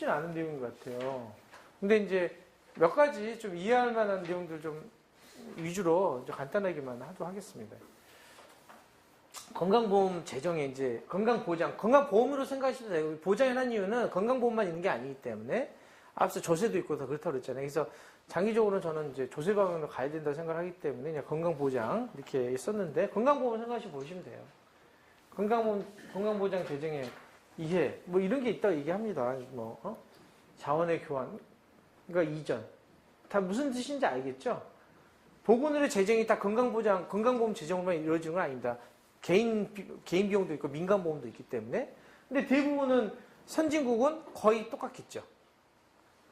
쉽지는 않은 내용인 것 같아요. 근데 이제 몇 가지 좀 이해할 만한 내용들 좀 위주로 간단하게만 하도록 하겠습니다. 건강보험 재정에 이제 건강보장, 건강보험으로 생각하셔도 되고, 보장해놓은 이유는 건강보험만 있는 게 아니기 때문에 앞서 조세도 있고 다 그렇다고 그랬잖아요. 그래서 장기적으로 저는 이제 조세 방향으로 가야 된다고 생각하기 때문에 그냥 건강보장 이렇게 썼는데, 건강보험 생각하시고 보시면 돼요. 건강보장 재정에 이해, 뭐 이런 게 있다고 얘기합니다. 자원의 교환, 그러니까 이전. 다 무슨 뜻인지 알겠죠? 보건의료 재정이 다 건강보험 재정으로만 이루어지는 건 아닙니다. 개인 비용도 있고 민간보험도 있기 때문에. 근데 대부분은 선진국은 거의 똑같겠죠.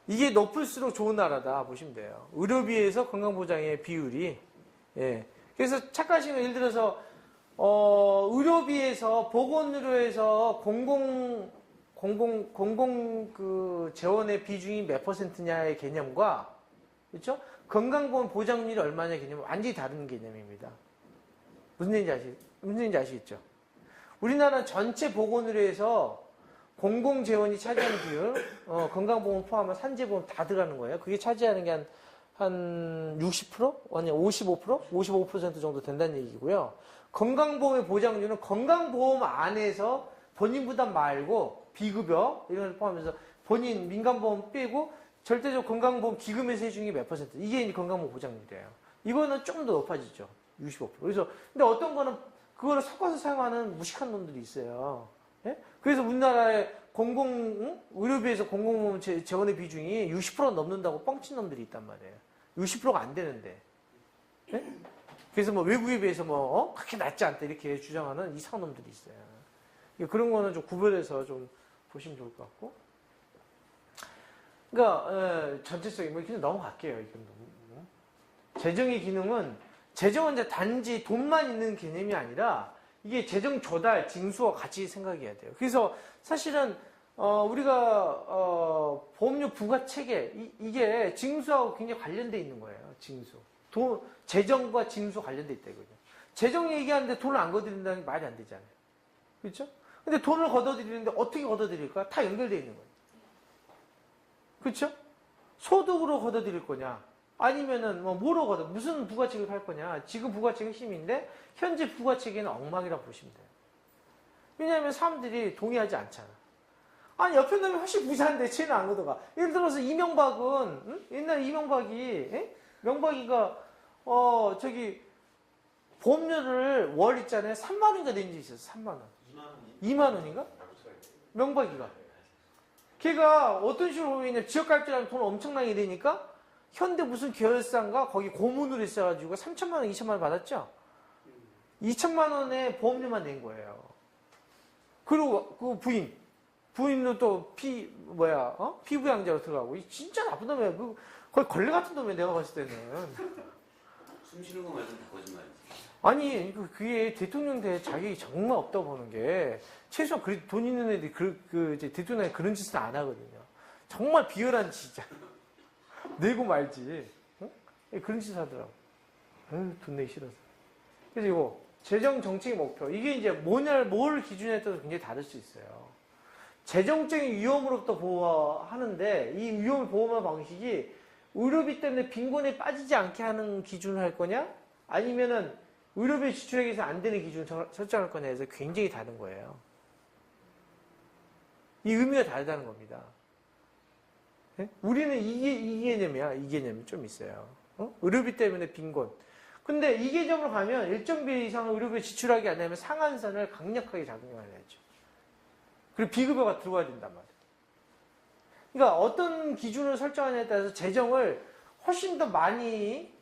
이게 높을수록 좋은 나라다 보시면 돼요. 의료비에서 건강보장의 비율이. 예. 그래서 착각하시면 예를 들어서 의료비에서 보건의료에서 공공 그 재원의 비중이 몇 %냐의 개념과, 그렇죠? 건강보험 보장률이 얼마냐 개념은 완전히 다른 개념입니다. 무슨 얘기인지 아시겠죠? 우리나라는 전체 보건의료에서 공공재원이 차지하는 비율, 건강보험 포함한 산재보험 다 들어가는 거예요. 그게 차지하는 게 한 60%? 아니 55%? 55% 정도 된다는 얘기고요. 건강보험의 보장률은 건강보험 안에서 본인 부담 말고 비급여 이런 걸 포함해서 본인 민간보험 빼고 절대적으로 건강보험 기금에서 해주는 게 몇 %? 이게 이제 건강보험 보장률이에요. 이거는 좀 더 높아지죠. 65%. 그래서 근데 어떤 거는 그거를 섞어서 사용하는 무식한 놈들이 있어요. 예? 그래서 우리나라의 의료비에서 공공보험 재원의 비중이 60% 넘는다고 뻥친 놈들이 있단 말이에요. 60%가 안 되는데. 예? 그래서 뭐 외국에 비해서 그렇게 낮지 않다 이렇게 주장하는 이상한 놈들이 있어요. 그런 거는 좀 구별해서 좀 보시면 좋을 것 같고. 그러니까 전체적인 그냥 넘어갈게요. 재정의 기능은 이제 단지 돈만 있는 개념이 아니라 이게 재정 조달, 징수와 같이 생각해야 돼요. 그래서 사실은 우리가 보험료 부과 체계 이게 징수하고 굉장히 관련돼 있는 거예요. 징수. 재정과 징수 관련돼 있다 이거죠. 재정 얘기하는데 돈을 안 걷어들인다는 게 말이 안 되잖아요. 그렇죠? 근데 돈을 걷어들이는데 어떻게 걷어들일까? 다 연결돼 있는 거예요. 그렇죠? 소득으로 걷어들일 거냐? 아니면은 뭐로 무슨 부가책을 할 거냐? 지금 부가책 핵심인데 현재 부가책에는 엉망이라고 보시면 돼요. 왜냐하면 사람들이 동의하지 않잖아. 아니 옆에 놈이 훨씬 부자인데 쟤는 안 걷어가. 예를 들어서 이명박은 옛날에 명박이가 보험료를 월 있잖아요. 3만 원인가 낸 적이 있었어. 3만 원. 2만 원인가? 명박이가. 걔가 어떤 식으로 보면 지역갈등하면 돈 엄청나게 되니까 현대 무슨 계열사인가 거기 고문으로 있어가지고 3천만 원, 2천만 원 받았죠? 2천만 원의 보험료만 낸 거예요. 그리고 그 부인도 또 피부양자로 들어가고 진짜 나쁜 놈이야. 거의 걸레 같은 놈이야 내가 봤을 때는. 숨 쉬는 거 말고는 다 거짓말이지. 아니 그게 대통령 대 자격이 정말 없다고 보는 게 최소한 돈 있는 애들이 이제 대통령이 그런 짓은 안 하거든요. 정말 비열한 진짜. 내고 말지. 응? 그런 짓을 하더라고. 돈 내기 싫어서. 그래서 이거 재정 정책의 목표 이게 이제 뭘 기준에 따라서 굉장히 다를 수 있어요. 재정적인 위험으로부터 보호하는데 이 위험을 보호하는 방식이 의료비 때문에 빈곤에 빠지지 않게 하는 기준을 할 거냐? 아니면은 의료비 지출하기 위해서 안 되는 기준을 설정할 거냐 해서 굉장히 다른 거예요. 이 의미가 다르다는 겁니다. 네? 우리는 이 개념이야. 이 개념이 좀 있어요. 의료비 때문에 빈곤. 근데 이 개념으로 가면 일정 비율 이상 의료비 지출하기 안 되면 상한선을 강력하게 작용해야죠. 그리고 비급여가 들어와야 된단 말이에요. 그러니까 어떤 기준을 설정하냐에 따라서 재정을 훨씬 더 많이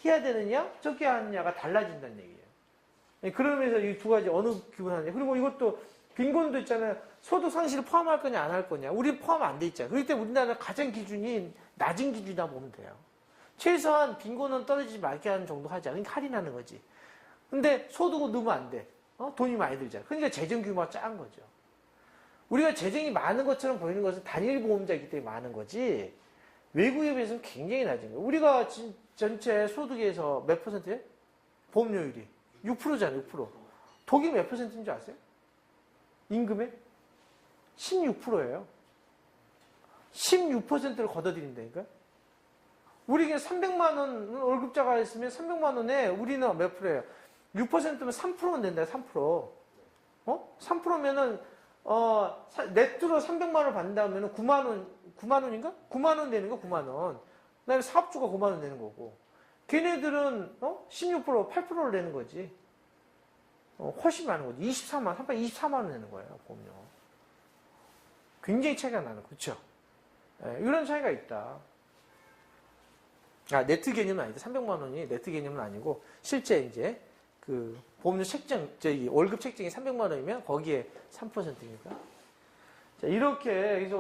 해야 되느냐, 적게 하느냐가 달라진다는 얘기예요. 그러면서 이 두 가지 어느 기분 하느냐. 그리고 이것도 빈곤도 있잖아요. 소득 상실을 포함할 거냐, 안 할 거냐. 우리 포함 안 돼 있잖아요. 그렇기 때문에 우리나라 가장 기준이 낮은 기준이다 보면 돼요. 최소한 빈곤은 떨어지지 말게 하는 정도 하자. 그러니까 할인하는 거지. 근데 소득은 넣으면 안 돼. 돈이 많이 들잖아. 그러니까 재정 규모가 작은 거죠. 우리가 재정이 많은 것처럼 보이는 것은 단일 보험자이기 때문에 많은 거지 외국에 비해서는 굉장히 낮은 거예요. 우리가 전체 소득에서 몇 %예요? 보험료율이 6%잖아요. 6%. 독일 몇 %인지 아세요? 임금의 16%예요. 16%를 걷어들인다니까. 우리 300만 원 월급자가 있으면 300만 원에 우리는 몇 프로예요? 6%면 3%는 된다. 3%. 3%면은 네트로 300만 원을 받는다면 9만 원인가? 9만 원 되는 거 9만 원. 그다음에 사업주가 9만 원 내는 거고. 걔네들은 16% 8%를 내는 거지. 훨씬 많은 거지. 24만 원, 한 번 24만 원 내는 거예요. 보험료. 굉장히 차이가 나는 거죠. 이런 차이가 있다. 네트 개념은 아니다. 300만 원이 네트 개념은 아니고 실제 이제 그 보험료 책정, 월급 책정이 300만 원이면 거기에 3%니까. 자, 이렇게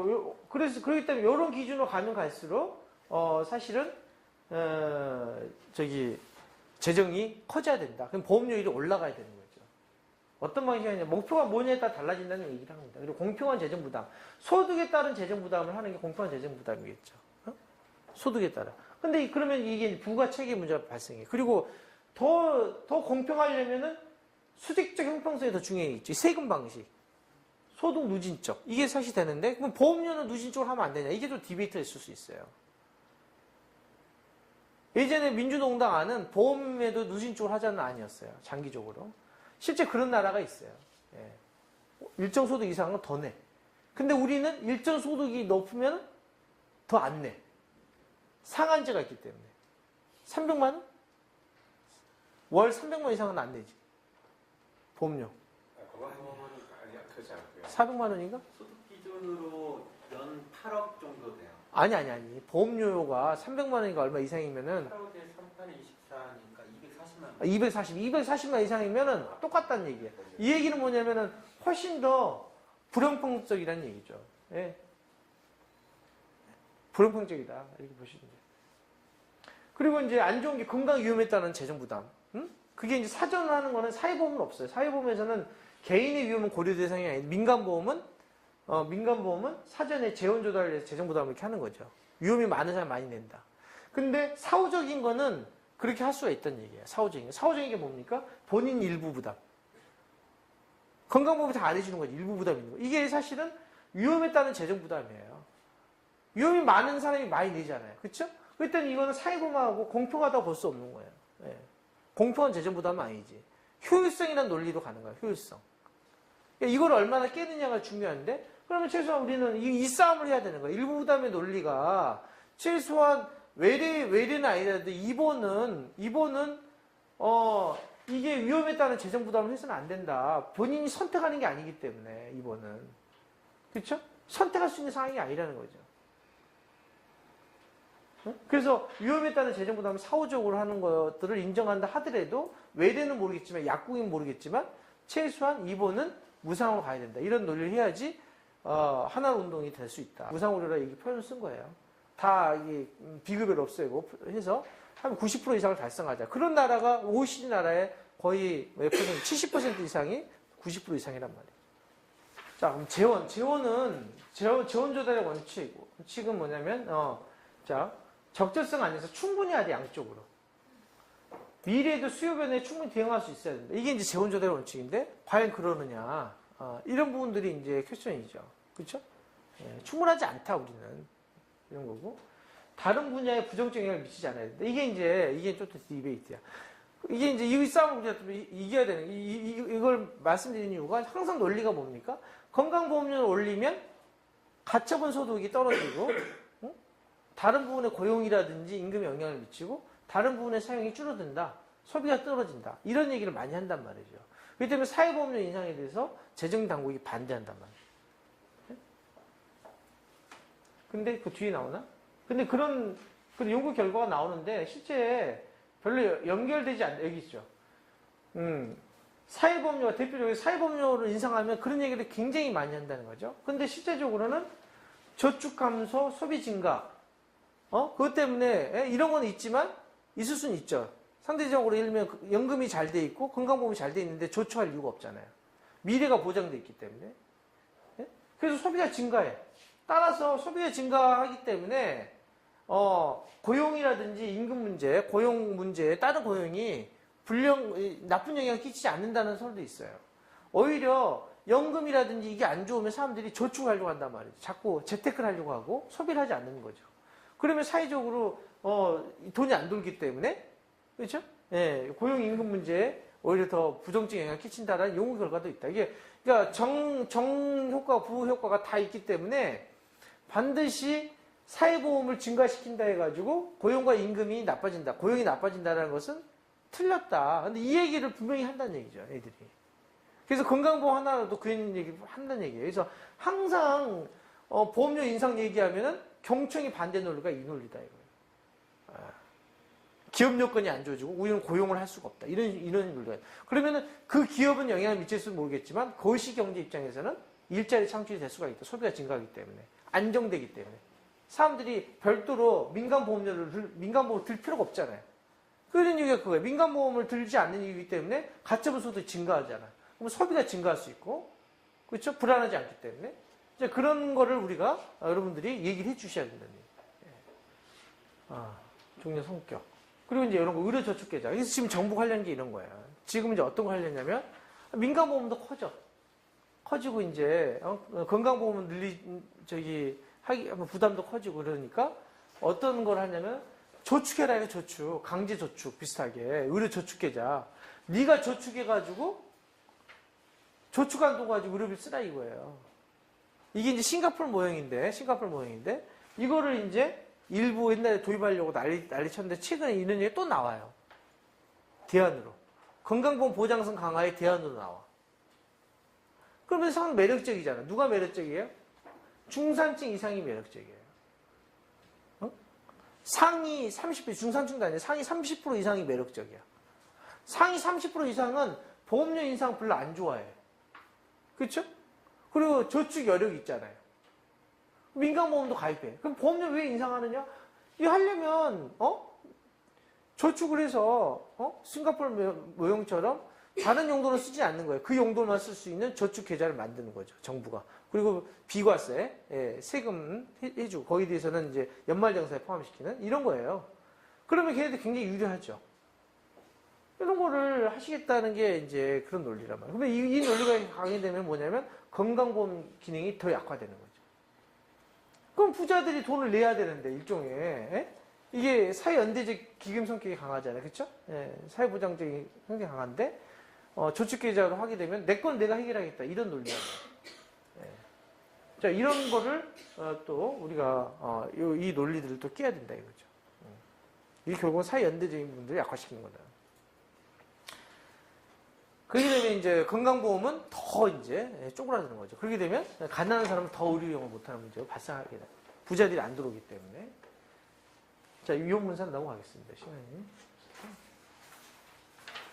그래서 그렇기 때문에 이런 기준으로 가면 갈수록 사실은 재정이 커져야 된다. 그럼 보험료율이 올라가야 되는 거죠. 어떤 방식이냐, 목표가 뭐냐에 따라 달라진다는 얘기를 합니다. 그리고 공평한 재정 부담, 소득에 따른 재정 부담을 하는 게 공평한 재정 부담이겠죠. 소득에 따라. 근데 그러면 이게 부가 체계 문제가 발생해. 그리고 더 공평하려면은 수직적 형평성이 더 중요해있지. 세금 방식, 소득 누진적 이게 사실 되는데 그럼 보험료는 누진적으로 하면 안 되냐? 이게 또 디베이트가 있을 수 있어요. 예전에 민주노동당 안은 보험에도 누진적으로 하자는 아니었어요. 장기적으로. 실제 그런 나라가 있어요. 일정 소득 이상은 더 내. 근데 우리는 일정 소득이 높으면 더 안 내. 상한제가 있기 때문에. 300만 원? 월 300만 원 이상은 안 내지. 보험료. 그거 해보면 그렇지 않고요. 400만 원인가? 소득 기준으로 연 8억 정도 돼요. 아니. 보험료가 300만 원인가 얼마 이상이면은 8억에 3판에 24니까 240만 이상이면은 똑같다는 얘기예요. 이 얘기는 뭐냐면은 훨씬 더 불형평적이라는 얘기죠. 예. 불형평적이다. 이렇게 보시면 돼요. 그리고 이제 안 좋은 게 건강 위험에 따른 재정 부담. 그게 이제 사전을 하는 거는 사회보험은 없어요. 사회보험에서는 개인의 위험은 고려 대상이 아니고 민간보험은 사전에 재원 조달을 해서 재정 부담을 이렇게 하는 거죠. 위험이 많은 사람 많이 낸다. 근데 사후적인 거는 그렇게 할 수가 있다는 얘기예요. 사후적인 게 뭡니까? 본인 일부 부담. 건강보험이 다 안 해주는 거지. 일부 부담이 있는 거. 이게 사실은 위험에 따른 재정 부담이에요. 위험이 많은 사람이 많이 내잖아요. 그렇죠? 그랬더니 이거는 사회보험하고 공평하다고 볼 수 없는 거예요. 예. 공평한 재정 부담은 아니지. 효율성이라는 논리로 가는 거야. 효율성. 그러니까 이걸 얼마나 깨느냐가 중요한데 그러면 최소한 우리는 이 싸움을 해야 되는 거야. 일부 부담의 논리가 최소한 외래는 아니라도 이보는 이게 위험에 따른 재정 부담을 해서는 안 된다. 본인이 선택하는 게 아니기 때문에 이보는 그렇죠? 선택할 수 있는 상황이 아니라는 거죠. 그래서 위험에 따른 재정 부담을 사후적으로 하는 것들을 인정한다 하더라도 외래는 모르겠지만 약국인 모르겠지만 최소한 이보는 무상으로 가야 된다. 이런 논리를 해야지 하나의 운동이 될 수 있다. 무상으로라 이 표현을 쓴 거예요. 다 이게 비급여를 없애고 해서 한 90% 이상을 달성하자. 그런 나라가 OECD 나라의 거의 몇 퍼센트, 70% 이상이 90% 이상이란 말이에요. 자, 그럼 재원 조달의 원칙은 뭐냐면 자, 적절성 안에서 충분히 해야 돼, 양쪽으로. 미래에도 수요 변화에 충분히 대응할 수 있어야 된다. 이게 이제 재원 조달의 원칙인데 과연 그러느냐? 이런 부분들이 이제 퀘스천이죠. 그렇죠? 충분하지 않다 우리는 이런 거고 다른 분야에 부정적 영향을 미치지 않아야 된다. 이게 좀 더 디베이트야. 이게 이제 이 싸움을 우리가 이겨야 되는 이걸 말씀드리는 이유가 항상 논리가 뭡니까? 건강보험료를 올리면 가처분 소득이 떨어지고 다른 부분의 고용이라든지 임금에 영향을 미치고 다른 부분의 사용이 줄어든다. 소비가 떨어진다. 이런 얘기를 많이 한단 말이죠. 그렇기 때문에 사회보험료 인상에 대해서 재정당국이 반대한단 말이에요. 근데 그 뒤에 나오나? 근데 그런 연구 결과가 나오는데 실제 별로 연결되지 않다. 여기 있죠. 사회보험료가 대표적으로 사회보험료를 인상하면 그런 얘기를 굉장히 많이 한다는 거죠. 근데 실제적으로는 저축 감소, 소비 증가 그것 때문에 이런 건 있지만 있을 수는 있죠. 상대적으로 예를 들면 연금이 잘 돼 있고 건강보험이 잘 돼 있는데 저축할 이유가 없잖아요. 미래가 보장돼 있기 때문에. 그래서 소비가 증가해. 따라서 소비가 증가하기 때문에 고용이라든지 임금 문제, 고용 문제에 다른 고용이 나쁜 영향을 끼치지 않는다는 설도 있어요. 오히려 연금이라든지 이게 안 좋으면 사람들이 저축을 하려고 한단 말이죠. 자꾸 재테크를 하려고 하고 소비를 하지 않는 거죠. 그러면 사회적으로 돈이 안 돌기 때문에 그렇죠? 예, 고용 임금 문제에 오히려 더 부정적인 영향을 끼친다라는 연구 결과도 있다. 이게 그러니까 정 효과, 부 효과가 다 있기 때문에 반드시 사회보험을 증가시킨다 해가지고 고용과 임금이 나빠진다, 고용이 나빠진다라는 것은 틀렸다. 근데 이 얘기를 분명히 한다는 얘기죠, 애들이. 그래서 건강보험 하나라도 그 얘기 한다는 얘기예요. 그래서 항상 보험료 인상 얘기하면은 경청이 반대 논리가 이 논리다 이거예요. 기업 여건이 안 좋아지고 우리는 고용을 할 수가 없다. 이런 논리가. 그러면은 그 기업은 영향을 미칠지 모르겠지만 거시 경제 입장에서는 일자리 창출이 될 수가 있다. 소비가 증가하기 때문에 안정되기 때문에 사람들이 별도로 민간보험을 들 필요가 없잖아요. 그런 이유가 그거예요. 민간보험을 들지 않는 이유이기 때문에 가처분 소득이 증가하잖아. 그럼 소비가 증가할 수 있고, 그렇죠? 불안하지 않기 때문에. 이제 그런 거를 우리가 여러분들이 얘기를 해주셔야 된다는 얘기예요. 종료 성격. 그리고 이제 이런 거 의료저축계좌. 그래서 지금 정부가 하려는 게 이런 거예요. 지금 이제 어떤 거 하려냐면 민간보험도 커지고 이제 건강보험은 부담도 커지고 그러니까 어떤 걸 하냐면 저축해라 이거 저축, 강제저축 비슷하게 의료저축계좌. 네가 저축해가지고 저축 안 둬가지고 의료비 쓰라 이거예요. 이게 이제 싱가포르 모형인데 이거를 이제 일부 옛날에 도입하려고 난리 쳤는데 최근에 이런 얘기 또 나와요. 대안으로. 건강보험 보장성 강화의 대안으로 나와. 그러면 상당히 매력적이잖아. 누가 매력적이에요? 중산층 이상이 매력적이에요. 상위 30%, 중산층도 아니에요. 상위 30% 이상이 매력적이야. 상위 30% 이상은 보험료 인상 별로 안 좋아해. 그렇죠? 그리고 저축 여력이 있잖아요. 민간보험도 가입해. 그럼 보험료 왜 인상하느냐? 이거 하려면 저축을 해서 싱가포르 모형처럼 다른 용도로 쓰지 않는 거예요. 그 용도만 쓸 수 있는 저축 계좌를 만드는 거죠. 정부가. 그리고 비과세, 세금 해주고 거기에 대해서는 이제 연말정산에 포함시키는 이런 거예요. 그러면 걔네들 굉장히 유리하죠. 이런 거를 하시겠다는 게 이제 그런 논리란 말이에요. 그러면 이 논리가 강해되면 뭐냐면 건강보험 기능이 더 약화되는 거죠. 그럼 부자들이 돈을 내야 되는데 일종의 이게 사회연대적 기금 성격이 강하잖아요. 그렇죠? 사회보장적인 성격이 강한데 저축계좌로 하게 되면 내 건 내가 해결하겠다. 이런 논리예요. 자, 이런 거를 또 우리가 이 논리들을 또 깨야 된다 이거죠. 이게 결국은 사회연대적인 분들을 약화시키는 거다. 그렇게 되면 이제 건강보험은 더 이제 쪼그라드는 거죠. 그렇게 되면 가난한 사람은 더 의료 이용을 못하는 문제가 발생하게 돼요. 부자들이 안 들어오기 때문에. 자, 위험문산 넘어가겠습니다. 시간이.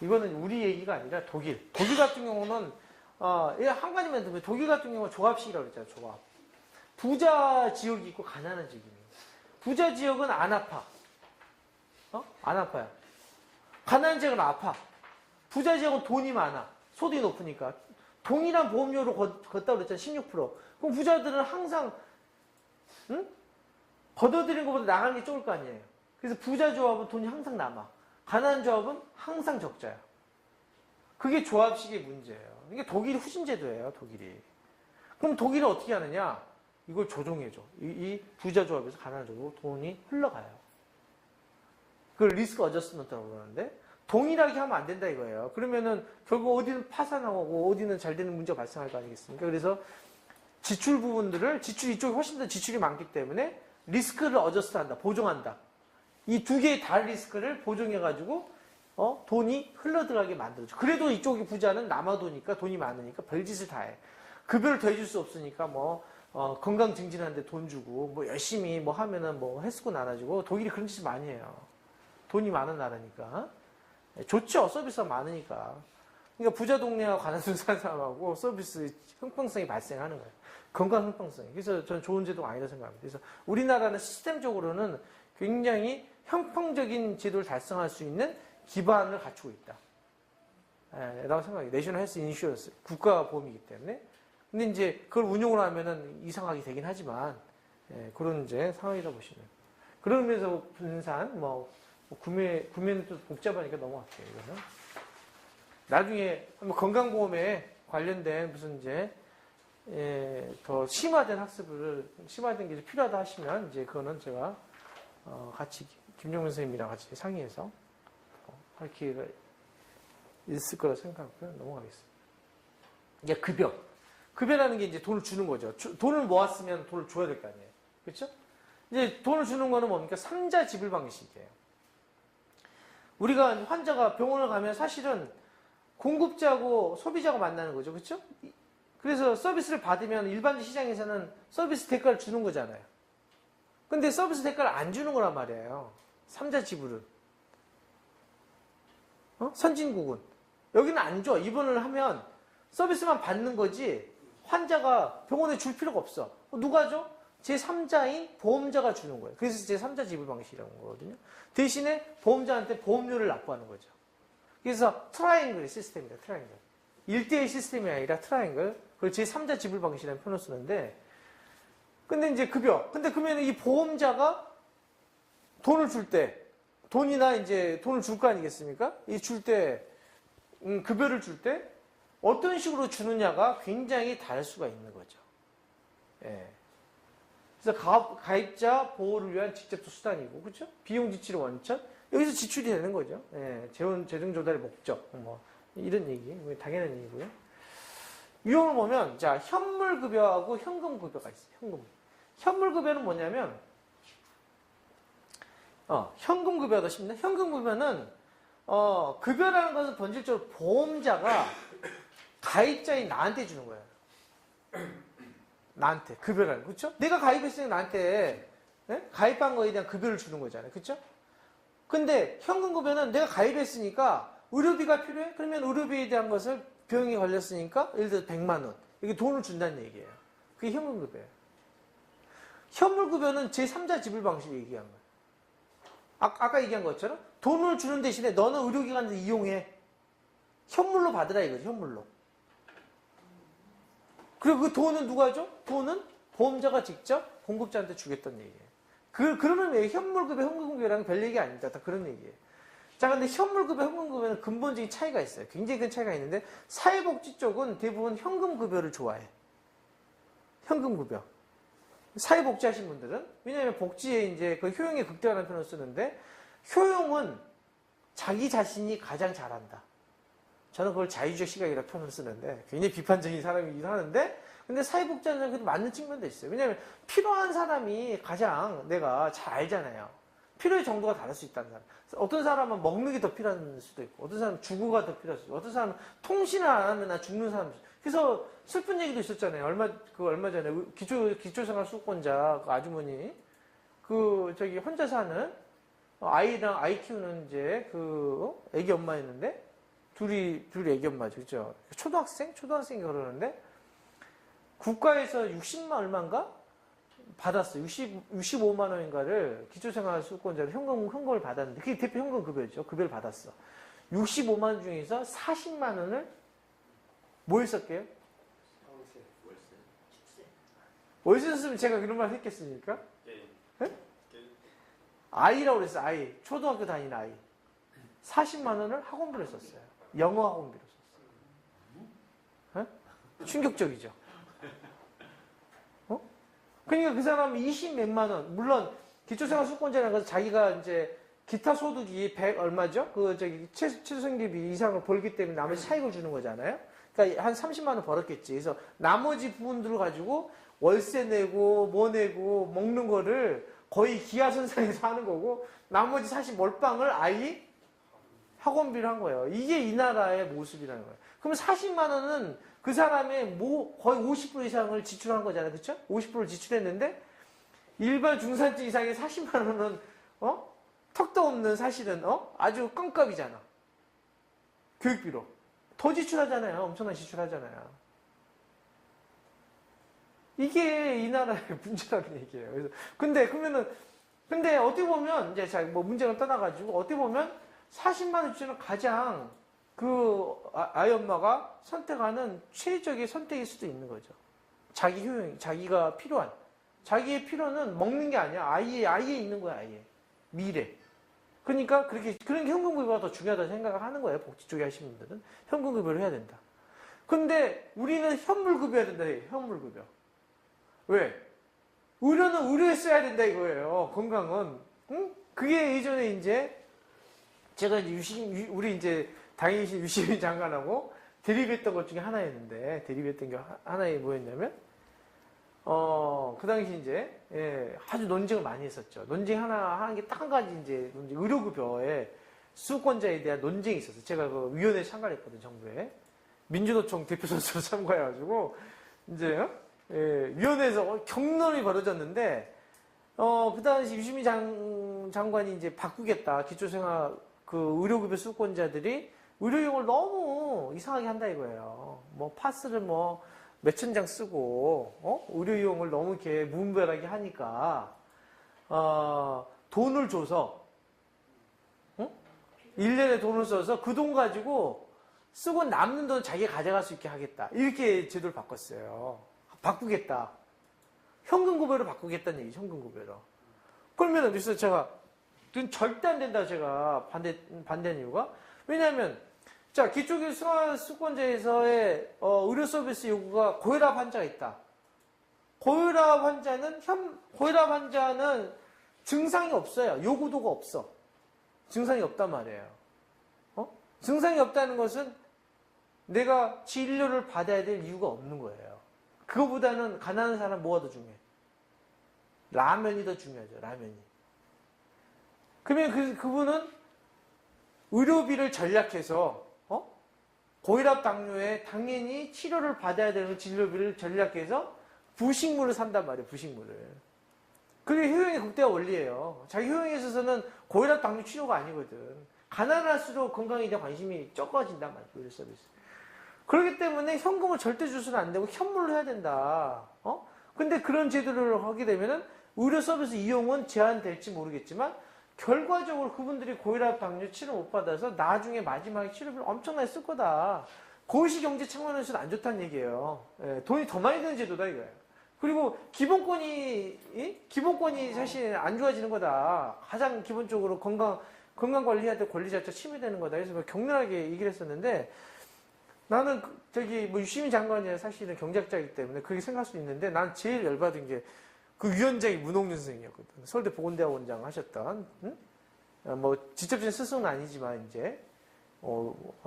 이거는 우리 얘기가 아니라 독일. 독일 같은 경우는 한 가지만 들면 독일 같은 경우는 조합식이라고 그랬잖아요. 조합. 부자 지역이 있고 가난한 지역이 있는 거예요. 부자 지역은 안 아파. 안 아파요. 가난한 지역은 아파. 부자 지역은 돈이 많아. 소득이 높으니까. 동일한 보험료로 걷다 그랬잖아요. 16%. 그럼 부자들은 항상 걷어들인 것보다 나가는 게 적을 거 아니에요. 그래서 부자 조합은 돈이 항상 남아. 가난한 조합은 항상 적자야. 그게 조합식의 문제예요. 이게 독일이 후진제도예요. 독일이. 그럼 독일은 어떻게 하느냐? 이걸 조정해줘. 이 부자 조합에서 가난한 조합으로 돈이 흘러가요. 그걸 리스크 어저스먼트라고 그러는데 동일하게 하면 안 된다 이거예요. 그러면은 결국 어디는 파산하고 어디는 잘 되는 문제가 발생할 거 아니겠습니까? 그래서 지출 부분들을 지출 이쪽이 훨씬 더 지출이 많기 때문에 리스크를 어저스트한다, 보정한다. 이 두 개의 달 리스크를 보정해가지고 돈이 흘러들어가게 만들어줘. 그래도 이쪽이 부자는 남아도니까 돈이 많으니까 별짓을 다 해. 급여를 더 해줄 수 없으니까 건강 증진하는데 돈 주고 열심히 하면은 헬스코 나눠주고 독일이 그런 짓을 많이 해요. 돈이 많은 나라니까. 좋죠. 서비스가 많으니까. 그러니까 부자 동네와 가난한 사는 사람하고 서비스 형평성이 발생하는 거예요. 건강 형평성이. 그래서 저는 좋은 제도가 아니라고 생각합니다. 그래서 우리나라는 시스템적으로는 굉장히 형평적인 제도를 달성할 수 있는 기반을 갖추고 있다. 라고 생각해요. 내셔널 헬스 인슈런스. 국가보험이기 때문에. 근데 이제 그걸 운용을 하면은 이상하게 되긴 하지만, 그런 이제 상황이라 보시면. 그러면서 분산, 구매는 또 복잡하니까 넘어갈게요, 이거는. 나중에 한번 건강보험에 관련된 무슨 이제 더 심화된 학습을 심화된 게 필요하다 하시면 이제 그거는 제가 같이 김종민 선생님이랑 같이 상의해서 할 기회가 있을 거라 생각하고요. 넘어가겠습니다. 이게 급여라는 게 이제 돈을 주는 거죠. 돈을 모았으면 돈을 줘야 될 거 아니에요. 그렇죠? 이제 돈을 주는 거는 뭡니까? 삼자 지불 방식이에요. 우리가 환자가 병원을 가면 사실은 공급자하고 소비자가 만나는 거죠. 그렇죠? 그래서 서비스를 받으면 일반 시장에서는 서비스 대가를 주는 거잖아요. 근데 서비스 대가를 안 주는 거란 말이에요. 삼자 지불은. 선진국은. 여기는 안 줘. 입원을 하면 서비스만 받는 거지 환자가 병원에 줄 필요가 없어. 누가 줘? 제3자인 보험자가 주는 거예요. 그래서 제3자 지불 방식이라는 거거든요. 대신에 보험자한테 보험료를 납부하는 거죠. 그래서 트라이앵글 시스템입니다. 트라이앵글. 1대1 시스템이 아니라 트라이앵글. 그걸 제3자 지불 방식이라는 표현을 쓰는데 근데 이제 급여. 근데 그러면 이 보험자가 돈을 줄 때 돈이나 이제 돈을 줄 거 아니겠습니까? 이 줄 때 급여를 줄 때 어떤 식으로 주느냐가 굉장히 다를 수가 있는 거죠. 예. 그래서 가입자 보호를 위한 직접적 수단이고, 그렇죠? 비용 지출의 원천 여기서 지출이 되는 거죠. 예. 재정 조달의 목적, 뭐 이런 얘기, 당연한 얘기고요. 유형을 보면 자 현물 급여하고 현금 급여가 있어요. 현물 급여는 뭐냐면 현금 급여가 쉽니다. 현금 급여는 급여라는 것은 본질적으로 보험자가 가입자인 나한테 주는 거예요. 나한테 급여라는 그렇죠? 내가 가입했으니까 나한테 가입한 거에 대한 급여를 주는 거잖아요. 그렇죠? 근데 현금 급여는 내가 가입했으니까 의료비가 필요해? 그러면 의료비에 대한 것을 비용이 걸렸으니까 예를 들어서 100만 원 이게 돈을 준다는 얘기예요. 그게 현금 급여예요. 현물 급여는 제3자 지불 방식을 얘기한 거예요. 아까 얘기한 것처럼 돈을 주는 대신에 너는 의료기관에서 이용해. 현물로 받으라 이거죠. 현물로. 그리고 그 돈은 누가 줘? 돈은 보험자가 직접 공급자한테 주겠다는 얘기예요. 그러면 왜 현물급여, 현금급여랑 별 얘기 아닙니다. 다 그런 얘기예요. 자, 근데 현물급여, 현금급여는 근본적인 차이가 있어요. 굉장히 큰 차이가 있는데 사회복지 쪽은 대부분 현금급여를 좋아해. 현금급여. 사회복지 하신 분들은 왜냐하면 복지에 이제 그 효용의 극대화라는 표현을 쓰는데 효용은 자기 자신이 가장 잘한다. 저는 그걸 자유적 시각이라 표현을 쓰는데 굉장히 비판적인 사람이긴 하는데 근데 사회복지하는 그래도 맞는 측면도 있어요. 왜냐하면 필요한 사람이 가장 내가 잘 알잖아요. 필요의 정도가 다를 수 있다는 사람. 어떤 사람은 먹는 게 더 필요할 수도 있고 어떤 사람은 주거가 더 필요할 수도 있고 어떤 사람은 통신을 안 하면 나 죽는 사람. 그래서 슬픈 얘기도 있었잖아요. 얼마 전에 기초생활수급권자 그 아주머니 혼자 사는 아이랑 아이 키우는 이제 애기 엄마였는데 둘이 애기 엄마죠. 그죠? 초등학생이 그러는데 국가에서 60만 얼마인가 받았어요. 65만 원인가를 기초생활수급권자로 현금을 받았는데 그게 대표 현금 급여죠. 급여를 받았어. 65만 원 중에서 40만 원을 뭐 했었게요? 월세 썼으면 제가 그런 말 했겠습니까? 네? 아이라고 그랬어요. 아이. 초등학교 다니는 아이. 40만 원을 학원비로 썼어요. 영어 학원비로 썼어요. 충격적이죠. 그러니까 그 사람은 20몇만 원. 물론 기초생활수급권자라는 것은 자기가 이제 기타 소득이 100 얼마죠? 최저생계비 이상을 벌기 때문에 나머지 차익을 주는 거잖아요. 그러니까 한 30만 원 벌었겠지. 그래서 나머지 부분들을 가지고 월세 내고 뭐 내고 먹는 거를 거의 기하선상에서 하는 거고 나머지 사실 몰빵을 아이 학원비를 한 거예요. 이게 이 나라의 모습이라는 거예요. 그럼 40만 원은 그 사람의 거의 50% 이상을 지출한 거잖아요. 그렇죠? 50%를 지출했는데 일반 중산층 이상의 40만 원은 턱도 없는 사실은 아주 껌값이잖아. 교육비로. 더 지출하잖아요. 엄청난 지출하잖아요. 이게 이 나라의 문제라는 얘기예요. 그래서 근데 어떻게 보면 이제 뭐 문제를 떠나가지고 어떻게 보면 40만 원 주는 가장 아이 엄마가 선택하는 최적의 선택일 수도 있는 거죠. 자기 효용, 자기가 필요한. 자기의 필요는 먹는 게 아니야. 아이에 있는 거야, 아이에. 미래. 그러니까 그런 게 현금급여가 더 중요하다고 생각을 하는 거예요. 복지 쪽에 하시는 분들은. 현금급여를 해야 된다. 근데 우리는 현물급여야 된다, 현물급여. 왜? 의료는 의료에 써야 된다 이거예요. 건강은. 응? 그게 예전에 이제 제가 이제 우리 이제 당연히 유시민 장관하고 대립했던 것 중에 하나였는데, 대립했던 게 하나에 뭐였냐면, 그 당시 이제, 예, 아주 논쟁을 많이 했었죠. 논쟁 하는 게 딱 한 가지 이제, 의료급여의 수권자에 대한 논쟁이 있었어요. 제가 그 위원회에 참가했거든요, 정부에. 민주노총 대표 선수로 참가해가지고, 이제, 예, 위원회에서 격론이 벌어졌는데, 그 당시 유시민 장관이 이제 바꾸겠다. 기초생활, 그 의료급여 수권자들이 의료용을 너무 이상하게 한다 이거예요. 뭐, 파스를 뭐, 몇천 장 쓰고, 의료용을 너무 이렇게 무분별하게 하니까, 돈을 줘서, 1년에 돈을 써서 그 돈 가지고 쓰고 남는 돈 자기가 가져갈 수 있게 하겠다. 이렇게 제도를 바꿨어요. 바꾸겠다. 현금급여로 바꾸겠다는 얘기, 현금급여로. 그러면, 그래서 제가, 절대 안 된다, 제가 반대한 이유가. 왜냐하면, 자, 기초생활수권자에서의 의료 서비스 요구가 고혈압 환자가 있다. 고혈압 환자는 증상이 없어요. 요구도가 없어. 증상이 없단 말이에요. 증상이 없다는 것은 내가 진료를 받아야 될 이유가 없는 거예요. 그거보다는 가난한 사람 뭐가 더 중요해? 라면이 더 중요하죠, 라면이. 그러면 그분은 의료비를 전략해서, 고혈압 당뇨에 당연히 치료를 받아야 되는 진료비를 전략해서 부식물을 산단 말이에요, 부식물을. 그게 효용의 극대화 원리예요. 자기 효용에 있어서는 고혈압 당뇨 치료가 아니거든. 가난할수록 건강에 대한 관심이 적어진단 말이에요, 의료 서비스. 그렇기 때문에 현금을 절대 주서는 안 되고 현물로 해야 된다. 근데 그런 제도를 하게 되면은 의료 서비스 이용은 제한될지 모르겠지만 결과적으로 그분들이 고혈압 당뇨 치료 못 받아서 나중에 마지막에 치료비를 엄청나게 쓸 거다. 그것이 경제 측면에서는 안 좋다는 얘기예요. 예, 돈이 더 많이 드는 제도다 이거예요. 그리고 기본권이 사실 안 좋아지는 거다. 가장 기본적으로 건강 관리해야 될 권리 자체가 침해되는 거다. 그래서 격렬하게 얘기를 했었는데 나는 뭐 유시민 장관이 사실은 경제학자이기 때문에 그렇게 생각할 수 있는데 난 제일 열받은 게 그 위원장이 문홍윤 선생이었거든. 서울대 보건대학 원장 하셨던, 응? 뭐 직접적인 스승은 아니지만 이제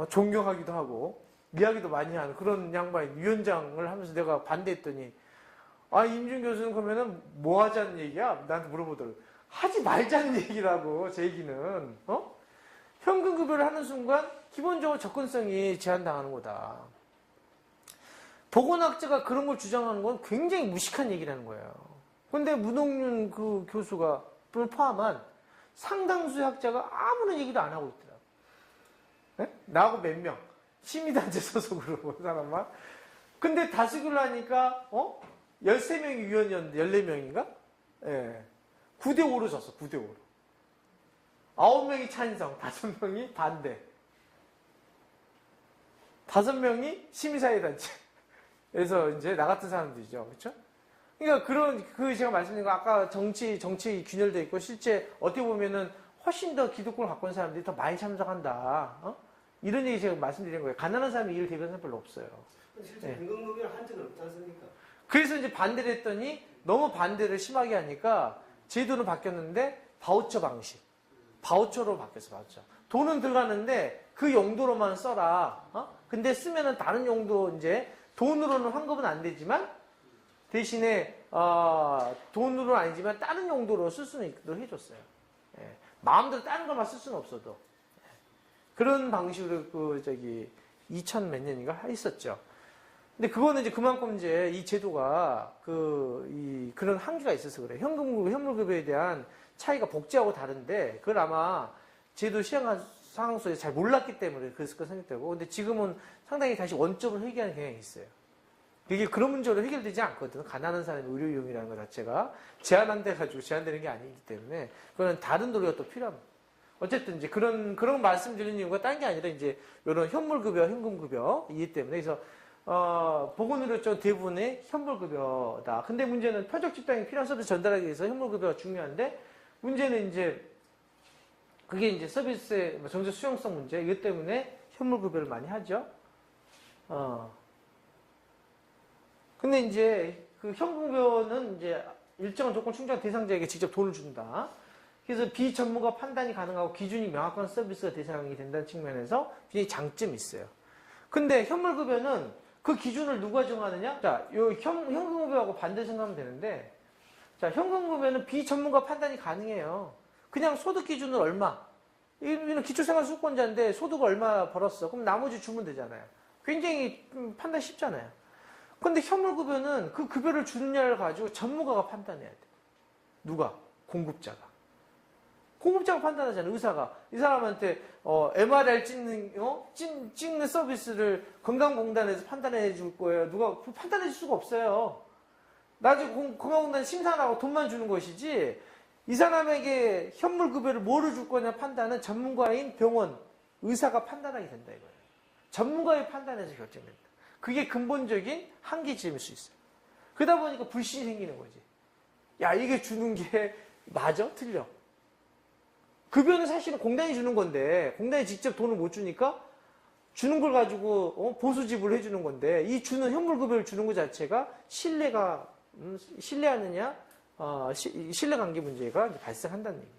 존경하기도 하고 이야기도 많이 하는 그런 양반 위원장을 하면서 내가 반대했더니 임준 교수는 그러면은 뭐 하자는 얘기야? 나한테 물어보더라고. 하지 말자는 얘기라고. 제 얘기는 현금급여를 하는 순간 기본적으로 접근성이 제한당하는 거다. 보건학자가 그런 걸 주장하는 건 굉장히 무식한 얘기라는 거예요. 근데 문홍윤 그 교수가 포함한 상당수의 학자가 아무런 얘기도 안 하고 있더라고. 네? 나하고 몇 명. 시민단체 소속으로 본 사람만. 근데 다수결로 하니까 13명이 위원이었는데 14명인가? 예. 9대5로 졌어. 9대5로. 9명이 찬성, 5명이 반대. 5명이 시민사회단체에서 이제 나 같은 사람들이죠. 그렇죠? 그러니까 제가 말씀드린 거 아까 정치 균열돼 있고 실제 어떻게 보면은 훨씬 더 기득권을 갖고 있는 사람들이 더 많이 참석한다. 이런 얘기 제가 말씀드린 거예요. 가난한 사람이 이를 대변하는 사람 별로 없어요. 실제 현금급여를 한 적은 없지 않습니까? 그래서 이제 반대를 했더니 너무 반대를 심하게 하니까 제도는 바뀌었는데 바우처 방식. 바우처로 바뀌었어, 바우처. 돈은 들어가는데 그 용도로만 써라. 근데 쓰면은 다른 용도 이제 돈으로는 환급은 안 되지만 대신에 돈으로는 아니지만 다른 용도로 쓸 수는 있도록 해줬어요. 예. 마음대로 다른 것만 쓸 수는 없어도 그런 방식으로 2000 몇 년인가 있었죠. 근데 그거는 이제 그만큼 이제 이 제도가 그런 한계가 있어서 그래. 현물급여에 대한 차이가 복지하고 다른데 그걸 아마 제도 시행한 상황 속에서 잘 몰랐기 때문에 그랬을 거 생각되고 근데 지금은 상당히 다시 원점을 회귀하는 경향이 있어요. 이게 그런 문제로 해결되지 않거든. 가난한 사람의 의료 이용이라는 것 자체가 제한되는 게 아니기 때문에 그거는 다른 노력이 또 필요합니다. 어쨌든 이제 그런 말씀 드리는 이유가 딴 게 아니라 이제 이런 현물급여, 현금급여 이기 때문에 그래서 보건의료 쪽 대부분의 현물급여다. 근데 문제는 표적 집단이 필요한 서비스 전달하기 위해서 현물급여가 중요한데 문제는 이제 그게 이제 서비스의 정책 수용성 문제 이것 때문에 현물급여를 많이 하죠. 근데 이제 그 현금급여는 이제 일정한 조건 충족한 대상자에게 직접 돈을 준다. 그래서 비전문가 판단이 가능하고 기준이 명확한 서비스가 대상이 된다는 측면에서 굉장히 장점이 있어요. 근데 현물급여는 그 기준을 누가 정하느냐? 자, 요 현금급여하고 반대 생각하면 되는데, 자, 현금급여는 비전문가 판단이 가능해요. 그냥 소득 기준은 얼마? 이는 기초생활수급권자인데 소득을 얼마 벌었어? 그럼 나머지 주면 되잖아요. 굉장히 판단 쉽잖아요. 근데 현물급여는 그 급여를 주느냐를 가지고 전문가가 판단해야 돼. 누가? 공급자가. 공급자가 판단하잖아요. 의사가. 이 사람한테 MRI 찍는 서비스를 건강공단에서 판단해 줄 거예요. 누가 판단해 줄 수가 없어요. 나중에 건강공단 심사하고 돈만 주는 것이지, 이 사람에게 현물급여를 뭐를 줄 거냐 판단은 전문가인 병원, 의사가 판단하게 된다 이거예요. 전문가의 판단에서 결정된다. 그게 근본적인 한계점일 수 있어요. 그러다 보니까 불신이 생기는 거지. 야, 이게 주는 게 맞아? 틀려? 급여는 사실은 공단이 주는 건데, 공단이 직접 돈을 못 주니까 주는 걸 가지고 보수 지불을 해주는 건데, 이 주는 현물급여를 주는 것 자체가 신뢰하느냐, 신뢰관계 문제가 이제 발생한다는 얘기예요.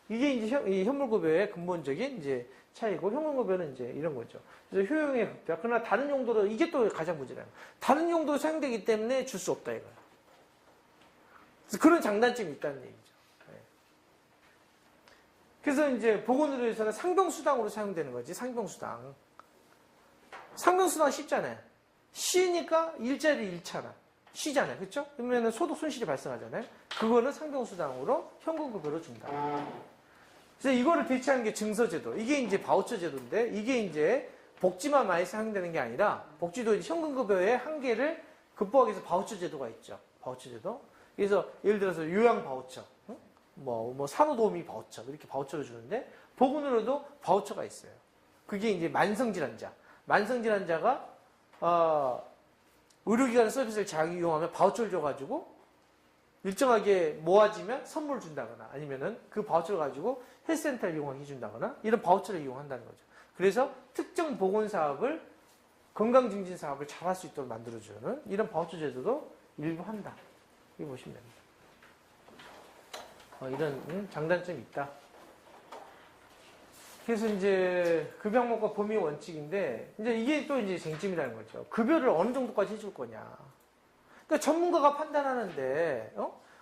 이게 이제 이 현물급여의 근본적인 이제 차이고, 현물급여는 이제 이런 거죠. 그래서 효용의 극대화. 그러나 다른 용도로, 이게 또 가장 문제라는 거예요. 다른 용도로 사용되기 때문에 줄 수 없다 이거예요. 그래서 그런 장단점이 있다는 얘기죠. 그래서 이제 보건의료에서는 상병수당으로 사용되는 거지, 상병수당. 상병수당 쉽잖아요. 쉬니까 일자리 일차나. 쉬잖아요. 그렇죠? 그러면 소득 손실이 발생하잖아요. 그거는 상병수당으로 현금급여로 준다. 그래서 이거를 대체하는 게 증서제도. 이게 이제 바우처 제도인데, 이게 이제 복지만 많이 사용되는 게 아니라, 복지도 이제 현금급여의 한계를 극복하기 위해서 바우처 제도가 있죠. 바우처 제도. 그래서 예를 들어서 요양 바우처. 산후도우미 바우처, 이렇게 바우처를 주는데, 보건으로도 바우처가 있어요. 그게 이제 만성질환자. 만성질환자가, 의료기관 서비스를 자기 이용하면 바우처를 줘가지고, 일정하게 모아지면 선물을 준다거나, 아니면은 그 바우처를 가지고 헬스센터를 이용하게 해준다거나, 이런 바우처를 이용한다는 거죠. 그래서 특정 보건사업을, 건강증진사업을 잘할 수 있도록 만들어주는 이런 바우처 제도도 일부 한다. 이렇게 보시면 됩니다. 이런 장단점이 있다. 그래서 이제 급여 항목과 범위 원칙인데, 이제 이게 또 이제 쟁점이라는 거죠. 급여를 어느 정도까지 해줄 거냐. 그러니까 전문가가 판단하는데,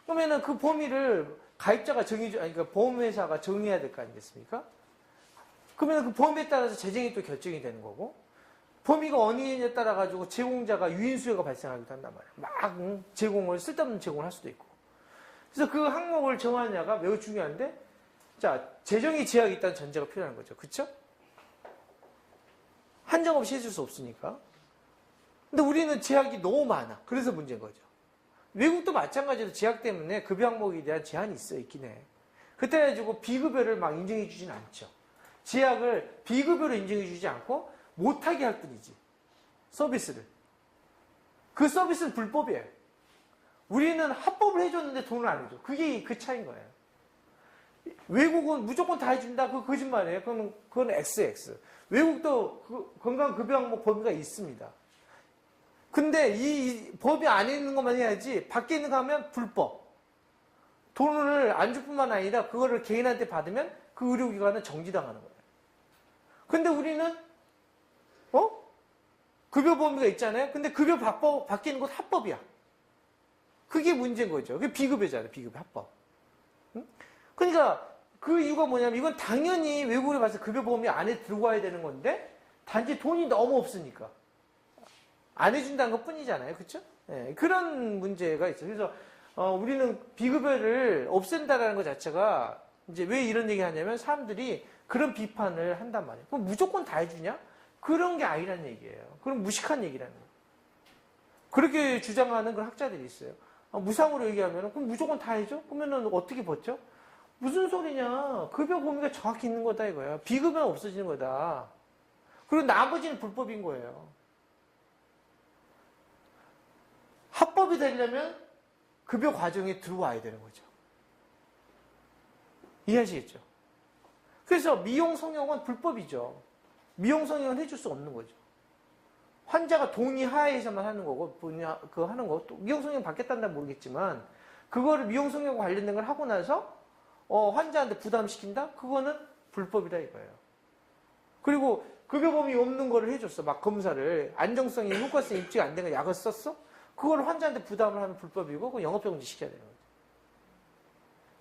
그러면은 그 범위를 가입자가 그러니까 보험회사가 정해야 될 거 아니겠습니까? 그러면 그 범위에 따라서 재정이 또 결정이 되는 거고, 범위가 어느냐에 따라 가지고 제공자가 유인수요가 발생하기도 한단 말이에요. 막 제공을, 쓸데없는 제공을 할 수도 있고. 그래서 그 항목을 정하느냐가 매우 중요한데, 자, 재정의 제약이 있다는 전제가 필요한 거죠. 그쵸? 한정 없이 해줄 수 없으니까. 근데 우리는 제약이 너무 많아. 그래서 문제인 거죠. 외국도 마찬가지로 제약 때문에 급여 항목에 대한 제한이 있긴 해. 그때 가지고 비급여를 막 인정해 주진 않죠. 제약을 비급여로 인정해 주지 않고 못하게 할 뿐이지. 서비스를. 그 서비스는 불법이에요. 우리는 합법을 해줬는데 돈을 안 해줘. 그게 그 차이인 거예요. 외국은 무조건 다 해준다? 그거 거짓말이에요. 그건 XX. 외국도 건강급여 항목 범위가 있습니다. 근데 이 법이 안에 있는 것만 해야지, 밖에 있는 거 하면 불법. 돈을 안 줄 뿐만 아니라 그거를 개인한테 받으면 그 의료기관은 정지당하는 거예요. 근데 우리는 급여 범위가 있잖아요. 근데 급여 밖에 있는 것 합법이야. 그게 문제인 거죠. 그게 비급여잖아요. 비급여 합법. 그러니까 그 이유가 뭐냐면, 이건 당연히 외국에 가서 급여 범위 안에 들어와야 되는 건데, 단지 돈이 너무 없으니까 안 해준다는 것 뿐이잖아요. 그렇죠? 네, 그런 문제가 있어요. 그래서 우리는 비급여를 없앤다라는 것 자체가, 이제 왜 이런 얘기 하냐면, 사람들이 그런 비판을 한단 말이에요. 그럼 무조건 다 해주냐? 그런 게 아니란 얘기예요. 그럼 무식한 얘기라는 거예요. 그렇게 주장하는 그런 학자들이 있어요. 무상으로 얘기하면, 그럼 무조건 다 해줘? 그러면은 어떻게 버텨? 무슨 소리냐? 급여 범위가 정확히 있는 거다 이거야. 비급여는 없어지는 거다. 그리고 나머지는 불법인 거예요. 합법이 되려면 급여 과정에 들어와야 되는 거죠. 이해하시겠죠? 그래서 미용 성형은 불법이죠. 미용 성형은 해줄 수 없는 거죠. 환자가 동의하에서만 하는 거고, 그거 하는 거, 또 미용성형 받겠다는 모르겠지만, 그거를 미용성형과 관련된 걸 하고 나서, 환자한테 부담시킨다? 그거는 불법이다 이거예요. 그리고 급여범위 없는 거를 해줬어. 막 검사를. 안정성이, 효과성이 입증이 안 된 거 약을 썼어? 그걸 환자한테 부담을 하면 불법이고, 그거 영업정지 시켜야 되는 거죠.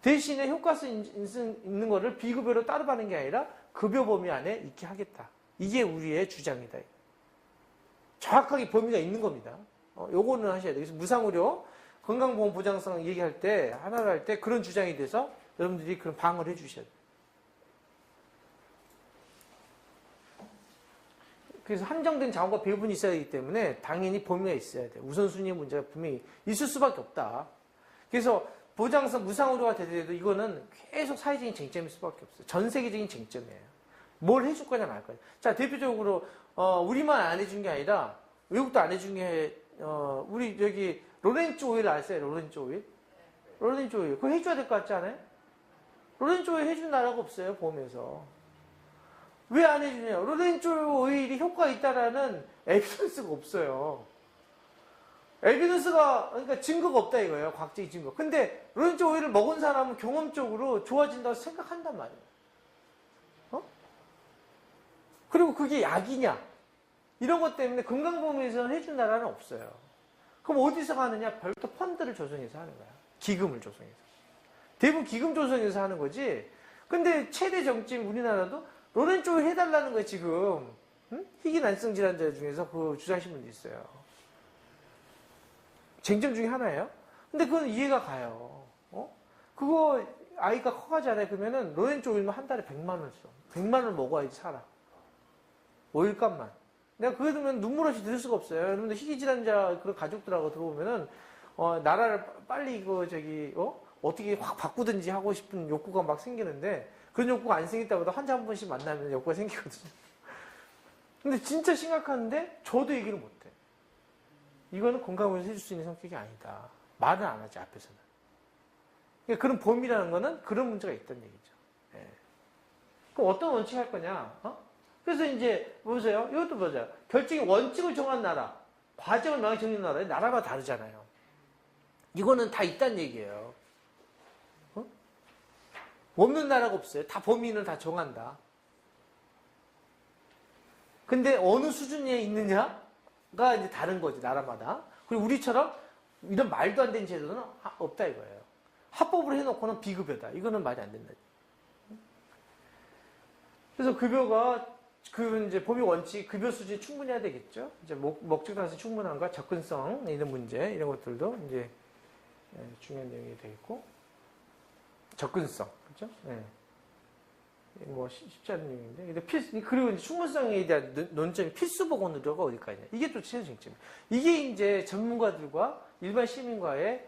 대신에 효과성 있는 거를 비급여로 따로 받는 게 아니라 급여 범위 안에 있게 하겠다. 이게 우리의 주장이다. 정확하게 범위가 있는 겁니다. 요거는 하셔야 돼요. 그래서 무상의료, 건강보험 보장성 얘기할 때, 하나를 할 때 그런 주장이 돼서 여러분들이 그런 방어를 해 주셔야 돼요. 그래서 한정된 자원과 배분이 있어야 하기 때문에 당연히 범위가 있어야 돼요. 우선순위의 문제가 분명히 있을 수밖에 없다. 그래서 보장성 무상의료가 되더라도 이거는 계속 사회적인 쟁점일 수밖에 없어요. 전 세계적인 쟁점이에요. 뭘 해줄 거냐 말 거냐. 자, 대표적으로 우리만 안 해준 게 아니라 외국도 안 해준 게 우리 저기 로렌츠 오일 아세요? 로렌츠 오일? 로렌츠 오일. 그거 해줘야 될 것 같지 않아요? 로렌츠 오일 해준 나라가 없어요, 보험에서. 왜 안 해주냐? 로렌츠 오일이 효과가 있다라는 에비던스가 없어요. 에비던스가, 그러니까 증거가 없다 이거예요. 과학적인 증거. 근데 로렌츠 오일을 먹은 사람은 경험적으로 좋아진다고 생각한단 말이에요. 그리고 그게 약이냐? 이런 것 때문에 건강보험에서는 해준 나라는 없어요. 그럼 어디서 하느냐? 별도 펀드를 조성해서 하는 거야. 기금을 조성해서. 대부분 기금 조성해서 하는 거지. 근데 최대 정점 우리나라도 로렌츠 오일 해달라는 거예요, 지금. 응? 희귀난성 질환자 중에서 그 주장하신 분도 있어요. 쟁점 중에 하나예요. 근데 그건 이해가 가요. 그거 아이가 커가잖아요. 그러면은 로렌츠 오일만 한 달에 100만 원 써. 100만 원 먹어야지 살아. 오일값만. 내가 그거 들으면 눈물 없이 들을 수가 없어요. 여러분들 희귀질환자 그런 가족들하고 들어오면은 나라를 빨리 이거 어떻게 확 바꾸든지 하고 싶은 욕구가 막 생기는데 그런 욕구가 안 생겼다고 해도 환자 한 번씩 만나면 욕구가 생기거든요. 근데 진짜 심각한데 저도 얘기를 못해. 이거는 건강보험에서 해줄 수 있는 성격이 아니다. 말은 안 하지 앞에서는. 그러니까 그런 범위라는 거는 그런 문제가 있다는 얘기죠. 예. 그럼 어떤 원칙 할 거냐? 그래서 이제 보세요. 이것도 보세요. 결정의 원칙을 정한 나라, 과정을 명확히 정한 나라가 다르잖아요. 이거는 다 있다는 얘기예요. 없는 나라가 없어요. 다 범위는 다 정한다. 근데 어느 수준에 있느냐가 이제 다른 거지, 나라마다. 그리고 우리처럼 이런 말도 안 되는 제도는 없다 이거예요. 합법으로 해놓고는 비급여다. 이거는 말이 안 된다. 그래서 급여가 이제 범위 원칙, 급여 수준이 충분해야 되겠죠. 이제 목적 달성 충분한가, 접근성 이런 문제 이런 것들도 이제 중요한 내용이 되겠고, 접근성 그렇죠? 네. 뭐 쉽지 않은 내용인데, 근데 그리고 이제 충분성에 대한 논점이 필수 보건 의료가 어디까지냐. 이게 또 최대 쟁점이에요. 이게 이제 전문가들과 일반 시민과의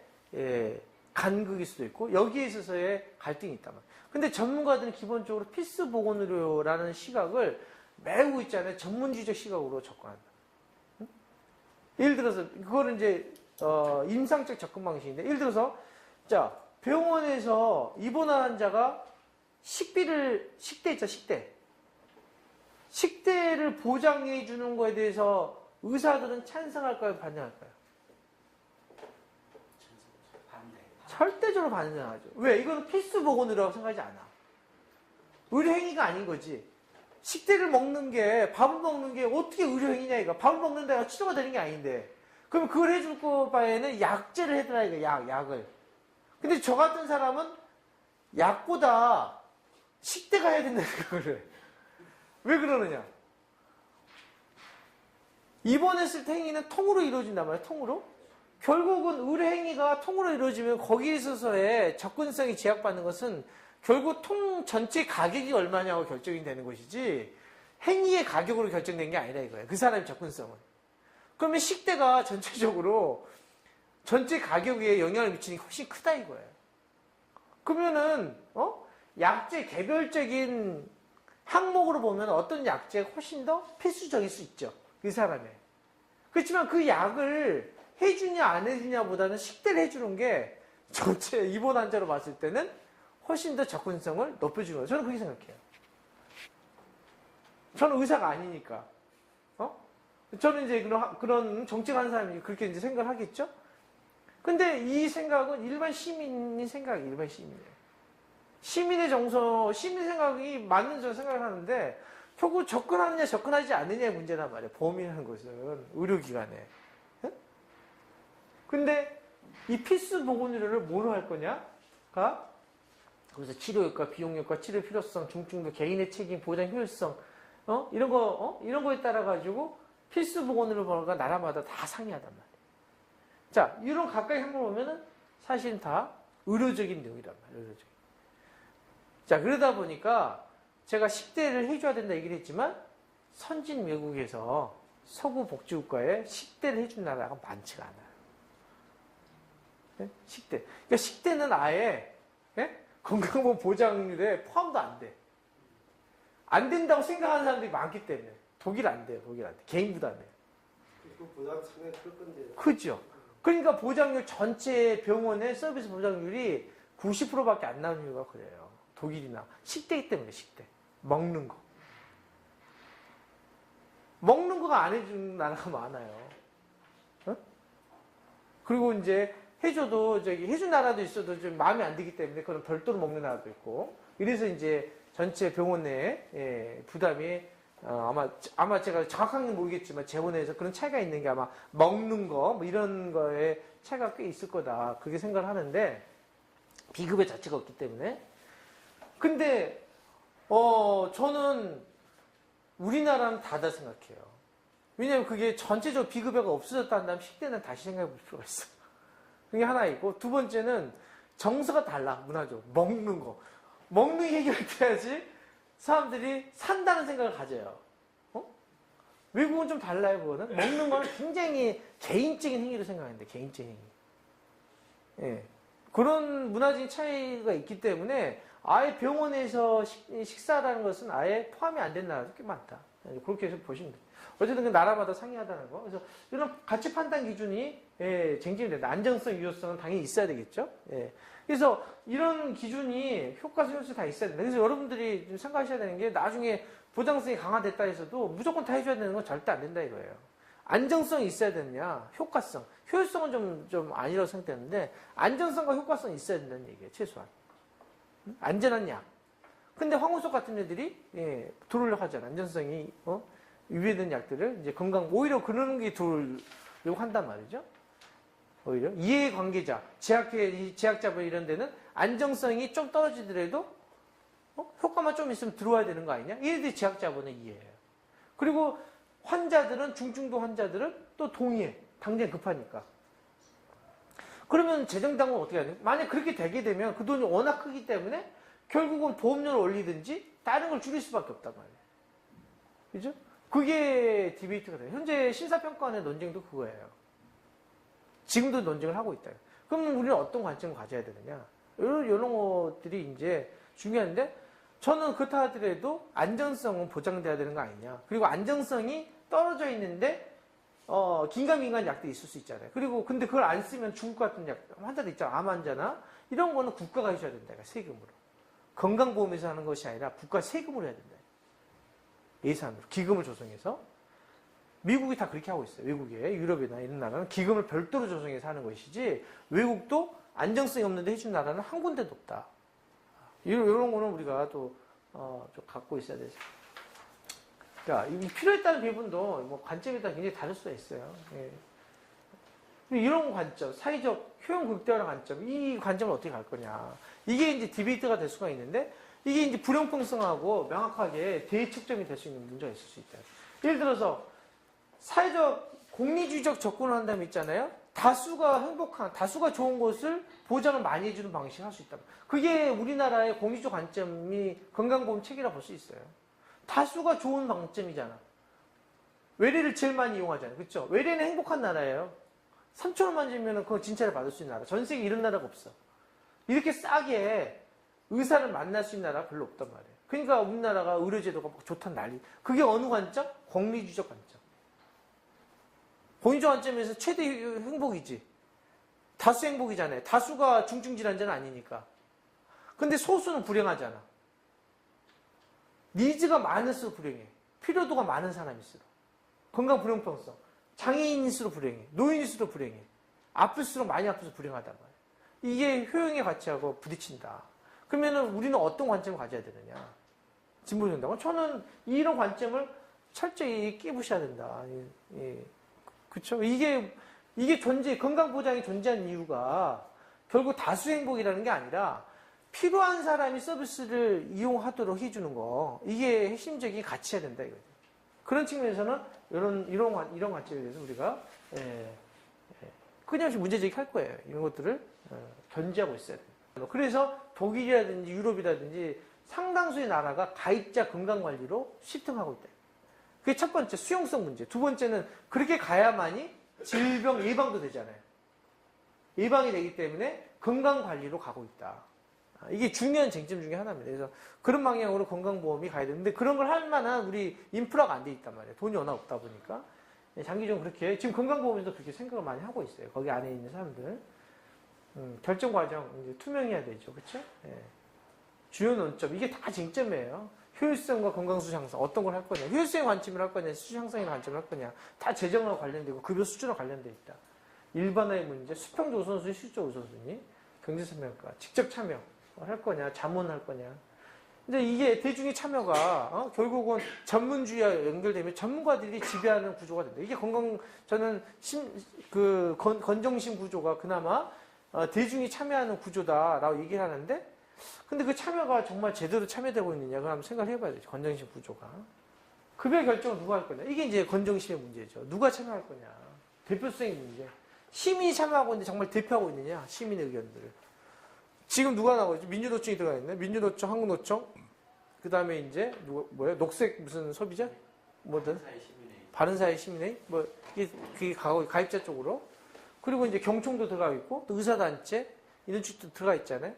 간극일 수도 있고 여기에 있어서의 갈등이 있단 말이에요. 근데 전문가들은 기본적으로 필수 보건 의료라는 시각을 매우 있잖아요. 전문주의적 시각으로 접근한다. 응? 예를 들어서 그거는 이제 임상적 접근 방식인데, 예를 들어서 자 병원에서 입원한 환자가 식대 있죠, 식대를 보장해 주는 거에 대해서 의사들은 찬성할까요, 반대할까요? 반대. 절대적으로 반대하죠. 왜? 이거는 필수 보건 의료라고 생각하지 않아. 의료 행위가 아닌 거지. 식대를 먹는 게, 밥을 먹는 게 어떻게 의료 행위냐 이거. 밥을 먹는다가 치료가 되는 게 아닌데. 그럼 그걸 해줄 바에는 약제를 해드라 이거. 약을. 근데 저 같은 사람은 약보다 식대가 해야 된다는 거를. 왜 그러느냐? 입원했을 때 행위는 통으로 이루어진단 말이에요. 통으로. 결국은 의료 행위가 통으로 이루어지면 거기에 있어서의 접근성이 제약받는 것은 결국 통 전체 가격이 얼마냐고 결정이 되는 것이지 행위의 가격으로 결정된 게 아니라 이거예요. 그 사람의 접근성은. 그러면 식대가 전체적으로 전체 가격에 영향을 미치는 게 훨씬 크다 이거예요. 그러면은 약제 개별적인 항목으로 보면 어떤 약제가 훨씬 더 필수적일 수 있죠. 그 사람의. 그렇지만 그 약을 해주냐 안 해주냐보다는 식대를 해주는 게 전체 입원 환자로 봤을 때는 훨씬 더 접근성을 높여주는 거예요. 저는 그렇게 생각해요. 저는 의사가 아니니까. 저는 이제 그런 정책하는 사람이 그렇게 이제 생각을 하겠죠? 근데 이 생각은 일반 시민의 생각이에요, 일반 시민이에요. 시민의 정서, 시민 생각이 맞는 저 생각을 하는데, 결국 접근하느냐, 접근하지 않느냐의 문제란 말이에요. 범위라는 것은, 의료기관에. 응? 근데 이 필수 보건의료를 뭐로 할 거냐가, 그래서 치료효과, 비용효과, 치료 필요성, 중증도, 개인의 책임, 보장 효율성, 이런 거에 따라가지고 필수 보건의료가 나라마다 다 상이하단 말이에요. 자, 이런 가까이 한번 보면은 사실은 다 의료적인 내용이란 말이에요, 의료적인. 자, 그러다 보니까 제가 10대를 해줘야 된다 얘기를 했지만 선진 외국에서 서구 복지국가에 10대를 해준 나라가 많지가 않아요. 네? 10대. 그러니까 10대는 아예 건강보험 보장률에 포함도 안 돼. 안 된다고 생각하는 사람들이 많기 때문에. 독일 안 돼요, 독일 안 돼. 개인 부담이에요. 그 보장 상당히 클 건데. 그죠? 그러니까 보장률 전체 병원의 서비스 보장률이 90%밖에 안 나오는 이유가 그래요. 독일이나 10대이기 때문에 10대. 먹는 거. 먹는 거가 안 해주는 나라가 많아요. 어? 그리고 이제 해줘도 해준 나라도 있어도 좀 마음에 안 들기 때문에 그건 별도로 먹는 나라도 있고. 이래서 이제 전체 병원 내에 부담이 아마 제가 정확하게 모르겠지만 재원에서 그런 차이가 있는 게 아마 먹는 거 뭐 이런 거에 차이가 꽤 있을 거다. 그렇게 생각을 하는데 비급여 자체가 없기 때문에. 근데 저는 우리나라는 다르다 생각해요. 왜냐면 그게 전체적으로 비급여가 없어졌다 한다면 10대는 다시 생각해 볼 필요가 있어. 그게 하나 있고, 두 번째는 정서가 달라, 문화적으로. 먹는 거. 먹는 게 해결돼야지 사람들이 산다는 생각을 가져요. 외국은 좀 달라요, 그거는. 먹는 거는 굉장히 개인적인 행위로 생각하는데, 개인적인 행위. 예. 그런 문화적인 차이가 있기 때문에 아예 병원에서 식사라는 것은 아예 포함이 안 된 나라도 꽤 많다. 그렇게 해서 보시면 돼요. 어쨌든 그 나라마다 상이하다는 거. 그래서 이런 가치 판단 기준이 쟁점이 된다. 안정성, 유효성은 당연히 있어야 되겠죠. 예. 그래서 이런 기준이 효과성, 효율성 다 있어야 된다. 그래서 여러분들이 좀 생각하셔야 되는 게 나중에 보장성이 강화됐다 해서도 무조건 다 해줘야 되는 건 절대 안 된다 이거예요. 안정성이 있어야 되느냐, 효과성. 효율성은 좀 아니라고 생각되는데 안정성과 효과성이 있어야 된다는 얘기예요. 최소한. 안전한 약. 근데 황우석 같은 애들이 들어오려고 하잖아. 안전성이 위배된 약들을 이제 오히려 그런 게 들어오려고 한단 말이죠. 오히려 이해관계자, 제약자분 이런 데는 안정성이 좀 떨어지더라도 효과만 좀 있으면 들어와야 되는 거 아니냐? 얘네들이 제약자분의 이해예요. 그리고 환자들은 중증도 환자들은 또 동의해. 당장 급하니까. 그러면 재정당은 어떻게 해야 돼? 만약 그렇게 되게 되면 그 돈이 워낙 크기 때문에 결국은 보험료를 올리든지 다른 걸 줄일 수밖에 없단 말이에요. 그죠? 그게 디베이트가 돼요. 현재 심사평가원의 논쟁도 그거예요. 지금도 논쟁을 하고 있다. 그러면 우리는 어떤 관점을 가져야 되느냐? 이런 것들이 이제 중요한데 저는 그렇다 하더라도 안전성은 보장돼야 되는 거 아니냐. 그리고 안정성이 떨어져 있는데 긴가민가한 약도 있을 수 있잖아요. 그리고 근데 그걸 안 쓰면 죽을 것 같은 약 환자도 있잖아. 암 환자나 이런 거는 국가가 해줘야 된다. 세금으로. 건강보험에서 하는 것이 아니라 국가 세금으로 해야 된다. 예산으로 기금을 조성해서 미국이 다 그렇게 하고 있어요. 외국에 유럽이나 이런 나라는 기금을 별도로 조성해서 하는 것이지 외국도 안정성이 없는데 해준 나라는 한 군데도 없다. 이런 거는 우리가 또 좀 갖고 있어야 되죠. 그러니까 이 필요에 따른 배분도 뭐 관점에 따라 굉장히 다를 수가 있어요. 예. 이런 관점, 사회적 효용 극대화의 관점, 이 관점을 어떻게 갈 거냐. 이게 이제 디베이트가 될 수가 있는데 이게 이제 불형평성하고 명확하게 대척점이 될 수 있는 문제가 있을 수 있다. 예를 들어서 사회적 공리주의적 접근을 한다면 있잖아요. 다수가 행복한, 다수가 좋은 것을 보장을 많이 해주는 방식을 할 수 있다. 그게 우리나라의 공리주의 관점이 건강보험 체계라 볼 수 있어요. 다수가 좋은 방점이잖아. 외래를 제일 많이 이용하잖아요. 그렇죠? 외래는 행복한 나라예요. 3,000원만 주면 그거 진짜를 받을 수 있는 나라. 전 세계에 이런 나라가 없어. 이렇게 싸게 의사를 만날 수 있는 나라가 별로 없단 말이에요. 그러니까 우리나라가 의료제도가 좋단 난리. 그게 어느 관점? 공리주의적 관점. 공리주의 관점에서 최대 행복이지. 다수 행복이잖아요. 다수가 중증질환자는 아니니까. 근데 소수는 불행하잖아. 니즈가 많을수록 불행해. 필요도가 많은 사람일수록. 건강 불형평성. 장애인일수록 불행해. 노인일수록 불행해. 아플수록 많이 아플수록 불행하단 말이에요. 이게 효용의 가치하고 부딪힌다. 그러면은 우리는 어떤 관점을 가져야 되느냐? 진보정당은 저는 이런 관점을 철저히 끼부셔야 된다. 그렇죠? 이게 건강보장이 존재하는 이유가 결국 다수 행복이라는 게 아니라 필요한 사람이 서비스를 이용하도록 해주는 거. 이게 핵심적인 가치야 된다 이거죠. 그런 측면에서는 이런 관점에 대해서 우리가 끊임없이 문제제기할 거예요. 이런 것들을 견지하고 있어야 돼요. 그래서 독일이라든지 유럽이라든지 상당수의 나라가 가입자 건강관리로 시ft하고 있다. 그게 첫 번째 수용성 문제. 두 번째는 그렇게 가야만이 질병 예방도 되잖아요. 예방이 되기 때문에 건강관리로 가고 있다. 이게 중요한 쟁점 중에 하나입니다. 그래서 그런 방향으로 건강보험이 가야 되는데 그런 걸 할 만한 우리 인프라가 안 돼 있단 말이에요. 돈이 워낙 없다 보니까. 장기적으로 그렇게, 지금 건강보험에서 그렇게 생각을 많이 하고 있어요. 거기 안에 있는 사람들. 결정 과정, 이제 투명해야 되죠. 그쵸? 주요 논점. 이게 다 쟁점이에요. 효율성과 건강수준 향상. 어떤 걸 할 거냐. 효율성의 관점을 할 거냐. 수준 향상의 관점을 할 거냐. 다 재정과 관련되고 급여 수준과 관련돼 있다. 일반화의 문제, 수평적 우선순위, 실적 우선순위, 경제설명과, 직접 참여. 할 거냐, 자문할 거냐. 근데 이게 대중의 참여가 결국은 전문주의와 연결되면 전문가들이 지배하는 구조가 된다. 이게 저는 건정심 구조가 그나마 대중이 참여하는 구조다라고 얘기를 하는데, 근데 그 참여가 정말 제대로 참여되고 있느냐, 그럼 한번 생각을 해봐야 되죠. 건정심 구조가. 급여 결정을 누가 할 거냐. 이게 이제 건정심의 문제죠. 누가 참여할 거냐. 대표성의 문제. 시민이 참여하고 있는데 정말 대표하고 있느냐, 시민의 의견들을. 지금 누가 나오고 있죠? 민주노총이 들어가 있네. 민주노총, 한국노총, 그 다음에 이제 녹색 무슨 소비자? 뭐든 바른사회 시민회의, 그게 가입자 쪽으로. 그리고 이제 경총도 들어가 있고, 또 의사단체 이런 쪽도 들어가 있잖아요.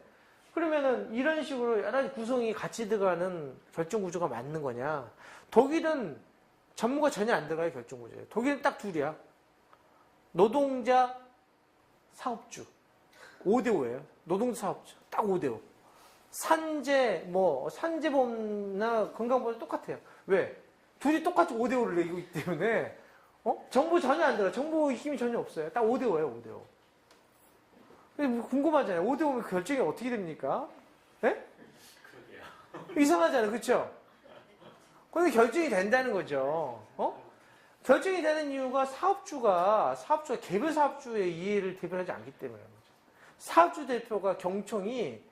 그러면은 이런 식으로 여러 가지 구성이 같이 들어가는 결정 구조가 맞는 거냐? 독일은 전문가 전혀 안 들어가요, 결정 구조에. 독일은 딱 둘이야. 노동자, 사업주. 5대5예요. 노동자 사업주. 딱 5대5. 산재보험이나 건강보험 똑같아요. 왜? 둘이 똑같이 5대5를 내고 있기 때문에, 정보 전혀 안 들어요. 정보 힘이 전혀 없어요. 딱 5대5예요, 5대5. 궁금하잖아요. 5대5면 그 결정이 어떻게 됩니까? 예? 이상하잖아요. 그쵸? 근데 결정이 된다는 거죠. 결정이 되는 이유가 사업주가 개별 사업주의 이해를 대변하지 않기 때문에. 사업주 대표가 경총이,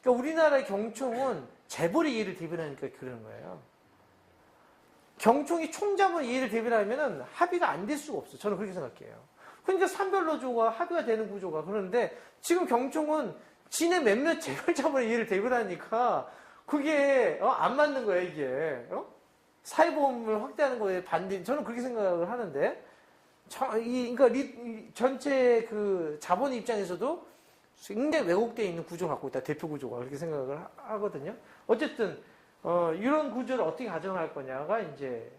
그러니까 우리나라의 경총은 재벌의 이해를 대변하니까 그러는 거예요. 경총이 총자본 이해를 대변하면 합의가 안 될 수가 없어. 저는 그렇게 생각해요. 그러니까 산별노조가 합의가 되는 구조가. 그런데 지금 경총은 지네 몇몇 재벌 자본의 이해를 대변하니까 그게 안 맞는 거예요, 이게. 사회보험을 확대하는 거에 반대. 저는 그렇게 생각을 하는데, 그러니까 전체 그 자본의 입장에서도 굉장히 왜곡되어 있는 구조를 갖고 있다. 대표 구조가. 그렇게 생각을 하거든요. 어쨌든 이런 구조를 어떻게 가정할 거냐가 이제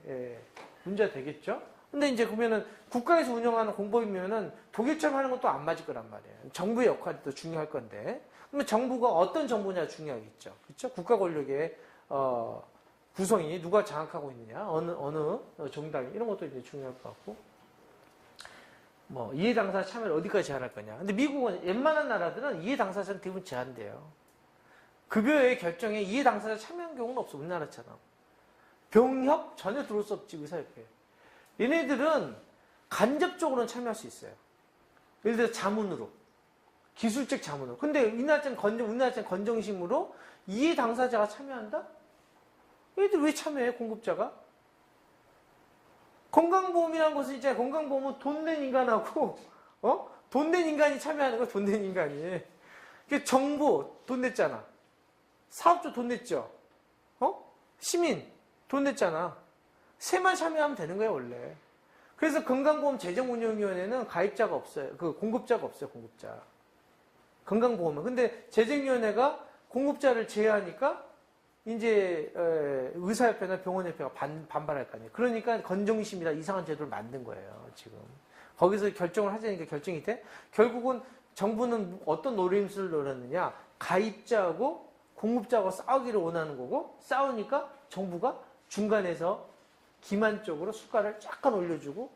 문제가 되겠죠. 근데 이제 보면은 국가에서 운영하는 공법이면은 독일처럼 하는 것도 안 맞을 거란 말이에요. 정부의 역할이 더 중요할 건데. 그러면 정부가 어떤 정부냐 중요하겠죠. 그렇죠? 국가 권력의 구성이 누가 장악하고 있느냐, 어느 정당이, 이런 것도 이제 중요할 것 같고. 이해 당사자 참여를 어디까지 제한할 거냐. 근데 미국은 웬만한 나라들은 이해 당사자는 대부분 제한돼요. 급여의 결정에 이해 당사자 참여한 경우는 없어, 우리나라처럼. 병협 전혀 들어올 수 없지, 의사협회. 얘네들은 간접적으로는 참여할 수 있어요. 예를 들어 자문으로. 기술적 자문으로. 근데 우리나라처럼 건정심으로 이해 당사자가 참여한다? 얘들 왜 참여해, 공급자가? 건강보험이라는 것은 이제 건강보험은 돈 낸 인간하고, 돈 낸 인간이 참여하는 거야, 돈 낸 인간이. 정부 돈 냈잖아. 사업주 돈 냈죠. 시민 돈 냈잖아. 세만 참여하면 되는 거야, 원래. 그래서 건강보험 재정운용위원회는 가입자가 없어요. 공급자가 없어요, 공급자. 건강보험은. 근데 재정위원회가 공급자를 제외하니까 이제 의사협회나 병원협회가 반발할 거 아니에요. 그러니까 건정심이라 이상한 제도를 만든 거예요, 지금. 거기서 결정을 하자니까 결정이 돼? 결국은 정부는 어떤 노림수를 노렸느냐? 가입자하고 공급자하고 싸우기를 원하는 거고, 싸우니까 정부가 중간에서 기만적으로 수가를 약간 올려주고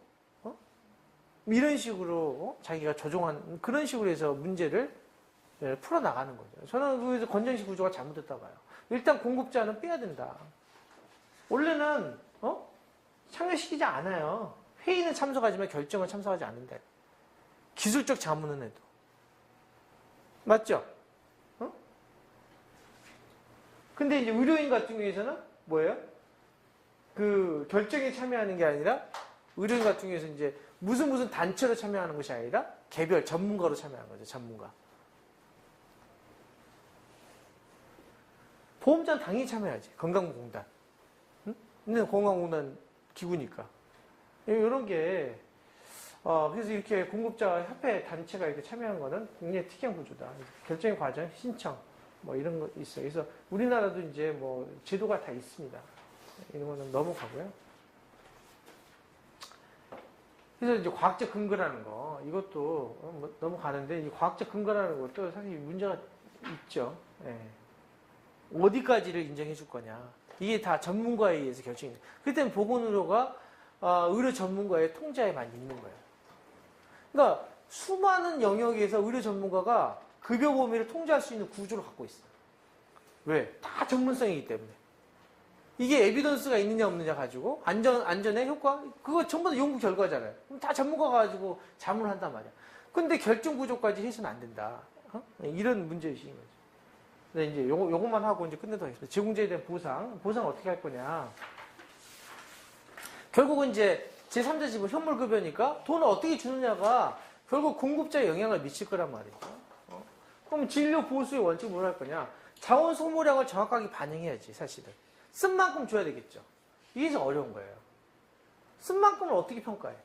이런 식으로 자기가 조종한 그런 식으로 해서 문제를 풀어나가는 거죠. 저는 그래서 건전식 구조가 잘못됐다고 봐요. 일단 공급자는 빼야 된다. 원래는 참여시키지 않아요. 회의는 참석하지만 결정은 참석하지 않는다. 기술적 자문은 해도. 맞죠? 근데 이제 의료인 같은 경우에서는 뭐예요? 그 결정에 참여하는 게 아니라 의료인 같은 경우에서 이제 무슨 단체로 참여하는 것이 아니라 개별 전문가로 참여하는 거죠. 전문가. 보험자는 당연히 참여하지. 건강보험공단. 응? 근데 건강보험공단 기구니까. 이런 게 그래서 이렇게 공급자 협회 단체가 이렇게 참여한 거는 굉장히 특이한 구조다. 결정 과정, 신청 뭐 이런 거 있어요. 그래서 우리나라도 이제 뭐 제도가 다 있습니다. 이런 거는 넘어가고요. 그래서 이제 과학적 근거라는 거 이것도 뭐 넘어가는데 이 과학적 근거라는 것도 사실 문제가 있죠. 예. 어디까지를 인정해 줄 거냐. 이게 다 전문가에 의해서 결정이 돼요. 그렇기 때문에 보건의료가 의료 전문가의 통제에만 있는 거예요. 그러니까 수많은 영역에서 의료 전문가가 급여 범위를 통제할 수 있는 구조를 갖고 있어요. 왜? 다 전문성이기 때문에. 이게 에비던스가 있느냐 없느냐 가지고 안전의 효과? 그거 전부 다 연구 결과잖아요. 그럼 다 전문가가 가지고 자문을 한단 말이야. 근데 결정 구조까지 해서는 안 된다. 이런 문제의식인 거죠. 근데 이제 요것만 하고 이제 끝내도록 하겠습니다. 제공자에 대한 보상 어떻게 할 거냐. 결국은 이제 제3자 지분 현물급여니까 돈을 어떻게 주느냐가 결국 공급자에 영향을 미칠 거란 말이죠. 그럼 진료 보수의 원칙을 뭘 할 거냐. 자원 소모량을 정확하게 반영해야지 사실은. 쓴 만큼 줘야 되겠죠. 이게 어려운 거예요. 쓴 만큼을 어떻게 평가해?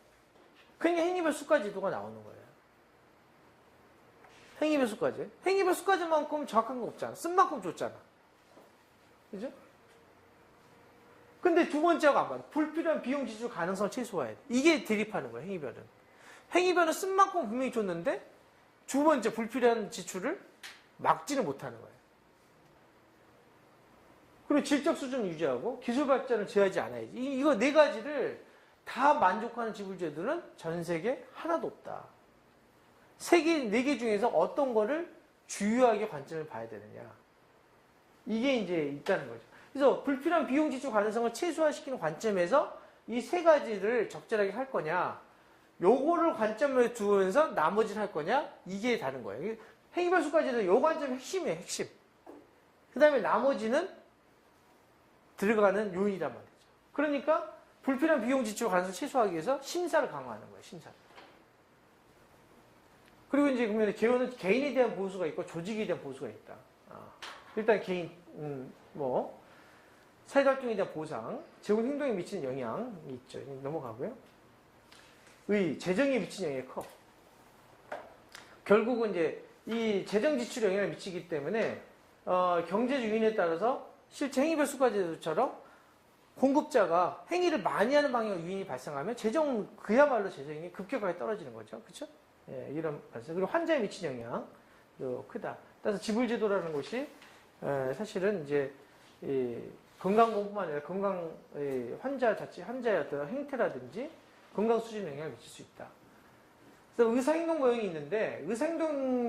그러니까 행위별 수가 지도가 나오는 거예요. 행위별 수까지. 행위별 수까지만큼 정확한 거 없잖아. 쓴 만큼 줬잖아. 그죠? 근데 두 번째가 안 맞아. 불필요한 비용 지출 가능성을 최소화해야 돼. 이게 대립하는 거예요, 행위별은. 행위별은 쓴 만큼 분명히 줬는데 두 번째 불필요한 지출을 막지는 못하는 거예요. 그리고 질적 수준을 유지하고 기술 발전을 제어하지 않아야지. 이거 네 가지를 다 만족하는 지불제도는 전 세계 하나도 없다. 네 개 중에서 어떤 거를 주요하게 관점을 봐야 되느냐. 이게 이제 있다는 거죠. 그래서 불필요한 비용 지출 가능성을 최소화시키는 관점에서 이 세 가지를 적절하게 할 거냐, 요거를 관점을 두면서 나머지를 할 거냐, 이게 다른 거예요. 행위별 수까지도 요 관점이 핵심이에요, 핵심. 그 다음에 나머지는 들어가는 요인이란 말이죠. 그러니까 불필요한 비용 지출 가능성을 최소화하기 위해서 심사를 강화하는 거예요, 심사를. 그리고 이제 그러면 개인에 대한 보수가 있고 조직에 대한 보수가 있다. 일단 개인, 사회활동에 대한 보상, 제공 행동에 미치는 영향이 있죠. 넘어가고요. 재정에 미치는 영향이 커. 결국은 이제 이 재정 지출에 영향을 미치기 때문에 경제적 요인에 따라서 실제 행위별 수가제도처럼 공급자가 행위를 많이 하는 방향으로 유인이 발생하면 그야말로 재정이 급격하게 떨어지는 거죠. 그렇죠? 예, 이런 발생. 그리고 환자에 미치는 영향도 크다. 따라서 지불제도라는 것이 사실은 이제 건강보험뿐만 아니라 환자의 어떤 행태라든지 건강 수준에 영향을 미칠 수 있다. 그래서 의사행동 모형이 있는데 의사행동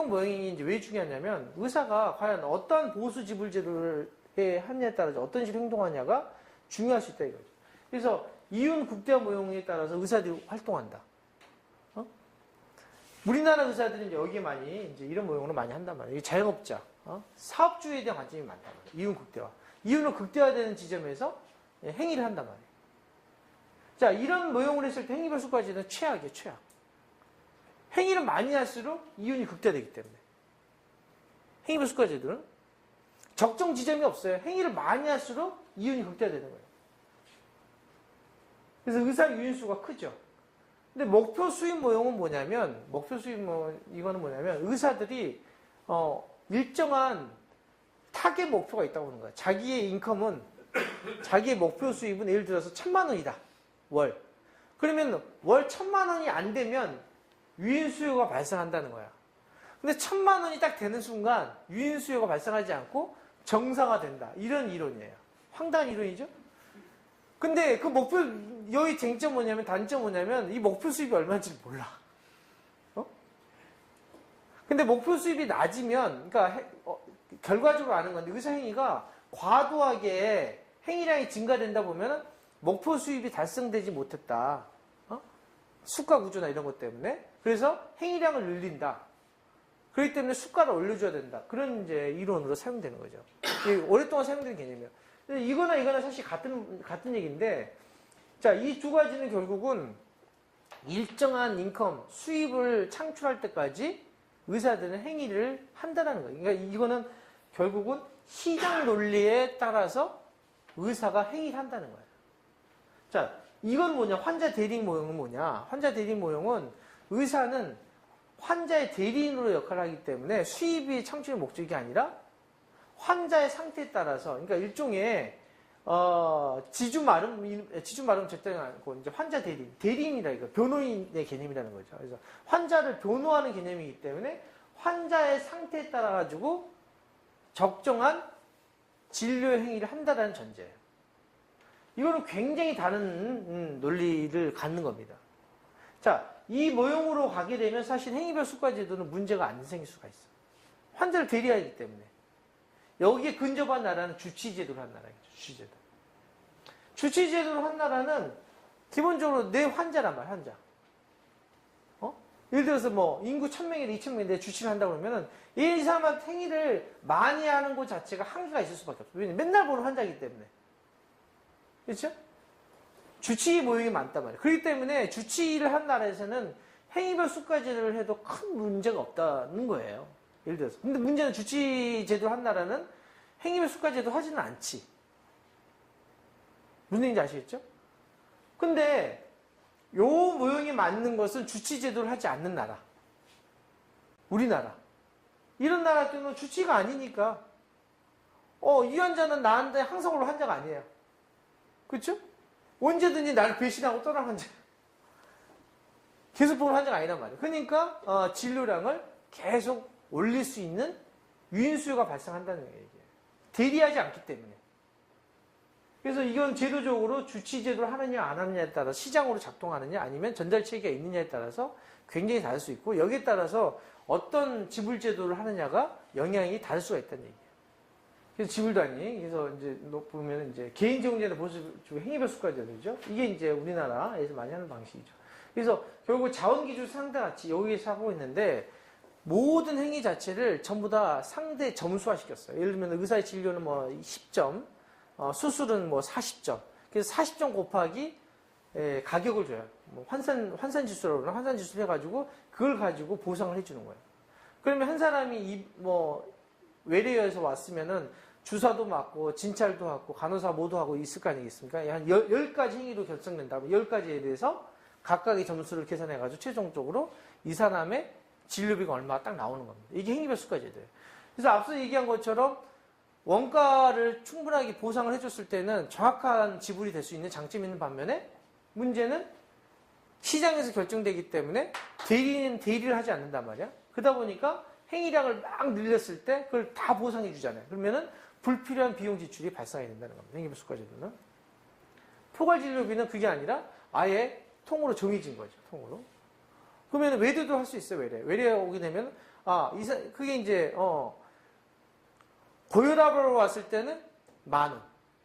모형이 이제 왜 중요하냐면 의사가 과연 어떠한 보수 지불제도를 하느냐에 따라서 어떤 식으로 행동하냐가 중요할 수 있다 이거죠. 그래서 이윤 극대화 모형에 따라서 의사들이 활동한다. 우리나라 의사들은 이제 여기에 많이 이제 이런 모형으로 많이 한단 말이에요. 자영업자, 사업주의에 대한 관점이 많단 말이에요. 이윤 극대화. 이윤은 극대화되는 지점에서 행위를 한단 말이에요. 자, 이런 모형을 했을 때 행위별 수까지는 최악이에요, 최악. 행위를 많이 할수록 이윤이 극대화되기 때문에. 행위별 수까지들은 적정 지점이 없어요. 행위를 많이 할수록 이윤이 극대화되는 거예요. 그래서 의사 유인수가 크죠. 근데 목표 수입 모형은 뭐냐면, 이거는 뭐냐면, 의사들이, 일정한 타겟 목표가 있다고 하는 거예요. 자기의 인컴은, 자기의 목표 수입은 예를 들어서 1,000만 원이다. 월. 그러면 월 1,000만 원이 안 되면 유인 수요가 발생한다는 거야. 근데 1,000만 원이 딱 되는 순간 유인 수요가 발생하지 않고 정상화된다. 이런 이론이에요. 황당한 이론이죠? 근데 그 목표, 여기 쟁점 뭐냐면, 단점 뭐냐면, 이 목표 수입이 얼마인지 몰라. 어? 근데 목표 수입이 낮으면, 그러니까, 결과적으로 아는 건데, 의사 행위가 과도하게 행위량이 증가된다 보면, 목표 수입이 달성되지 못했다. 수가 구조나 이런 것 때문에. 그래서 행위량을 늘린다. 그렇기 때문에 수가를 올려줘야 된다. 그런 이제 이론으로 사용되는 거죠. 오랫동안 사용되는 개념이에요. 이거나 사실 같은 얘기인데, 자, 이 두 가지는 결국은 일정한 인컴, 수입을 창출할 때까지 의사들은 행위를 한다는 거예요. 그러니까 이거는 결국은 시장 논리에 따라서 의사가 행위를 한다는 거예요. 자, 이건 뭐냐? 환자 대리 모형은 뭐냐? 환자 대리 모형은 의사는 환자의 대리인으로 역할을 하기 때문에 수입이 창출의 목적이 아니라 환자의 상태에 따라서, 그러니까 일종의 지주 마름 절대가 아니고 이제 환자 대리인이라 이거 변호인의 개념이라는 거죠. 그래서 환자를 변호하는 개념이기 때문에 환자의 상태에 따라 가지고 적정한 진료 행위를 한다는 전제예요. 이거는 굉장히 다른 논리를 갖는 겁니다. 자, 이 모형으로 가게 되면 사실 행위별 수가제도는 문제가 안 생길 수가 있어. 환자를 대리하기 때문에. 여기에 근접한 나라는 주치제도를 한 나라겠죠. 주치제도. 주치제도를 한 나라는 기본적으로 내 환자란 말이야, 환자. 예를 들어서 뭐 인구 1000명이나 2000명인데 내 주치를 한다고 그러면은 이 사람한테 행위를 많이 하는 것 자체가 한계가 있을 수밖에 없어요. 왜냐면 맨날 보는 환자이기 때문에. 그렇죠? 주치 모형이 많단 말이에요. 그렇기 때문에 주치를 한 나라에서는 행위별 수가제도를 해도 큰 문제가 없다는 거예요. 예를 들어서. 근데 문제는 주치제도를 한 나라는 행위별 수가제도 하지는 않지. 무슨 얘기인지 아시겠죠? 근데 요 모형이 맞는 것은 주치제도를 하지 않는 나라. 우리나라. 이런 나라 같은 경우는 주치가 아니니까 이 환자는 나한테 항상 올 환자가 아니에요. 그렇죠? 언제든지 나를 배신하고 떠난 환자. 계속 보는 환자가 아니란 말이에요. 그러니까 진료량을 계속 올릴 수 있는 유인수요가 발생한다는 얘기예요. 대리하지 않기 때문에. 그래서 이건 제도적으로 주치제도를 하느냐 안 하느냐에 따라 시장으로 작동하느냐 아니면 전달체계가 있느냐에 따라서 굉장히 다를 수 있고 여기에 따라서 어떤 지불제도를 하느냐가 영향이 다를 수가 있다는 얘기예요. 그래서 지불단위, 그래서 이제 보면 이제 개인정제나 보수주의 행위별 수가제도죠. 이게 이제 우리나라에서 많이 하는 방식이죠. 그래서 결국 자원기준 상대같이 여기에서 하고 있는데 모든 행위 자체를 전부 다 상대 점수화 시켰어요. 예를 들면 의사의 진료는 뭐 10점, 수술은 뭐 40점. 그래서 40점 곱하기 가격을 줘요. 뭐 환산 지수라고 그러나 환산 지수를 해가지고 그걸 가지고 보상을 해주는 거예요. 그러면 한 사람이 외래에서 왔으면은 주사도 맞고 진찰도 하고 간호사 모두 하고 있을 거 아니겠습니까? 한 10가지 행위로 결정된다면 10가지에 대해서 각각의 점수를 계산해가지고 최종적으로 이 사람의 진료비가 얼마가 딱 나오는 겁니다. 이게 행위별 수가제도예요. 그래서 앞서 얘기한 것처럼 원가를 충분하게 보상을 해줬을 때는 정확한 지불이 될 수 있는 장점이 있는 반면에 문제는 시장에서 결정되기 때문에 대리는 대리를 하지 않는단 말이야. 그러다 보니까 행위량을 막 늘렸을 때 그걸 다 보상해 주잖아요. 그러면은 불필요한 비용 지출이 발생하게 된다는 겁니다. 행위별 수가제도는. 포괄진료비는 그게 아니라 아예 통으로 정해진 거죠. 통으로. 그러면 외래도 할 수 있어요. 외래 오게 되면 그게 이제 고혈압으로 왔을 때는 10,000원.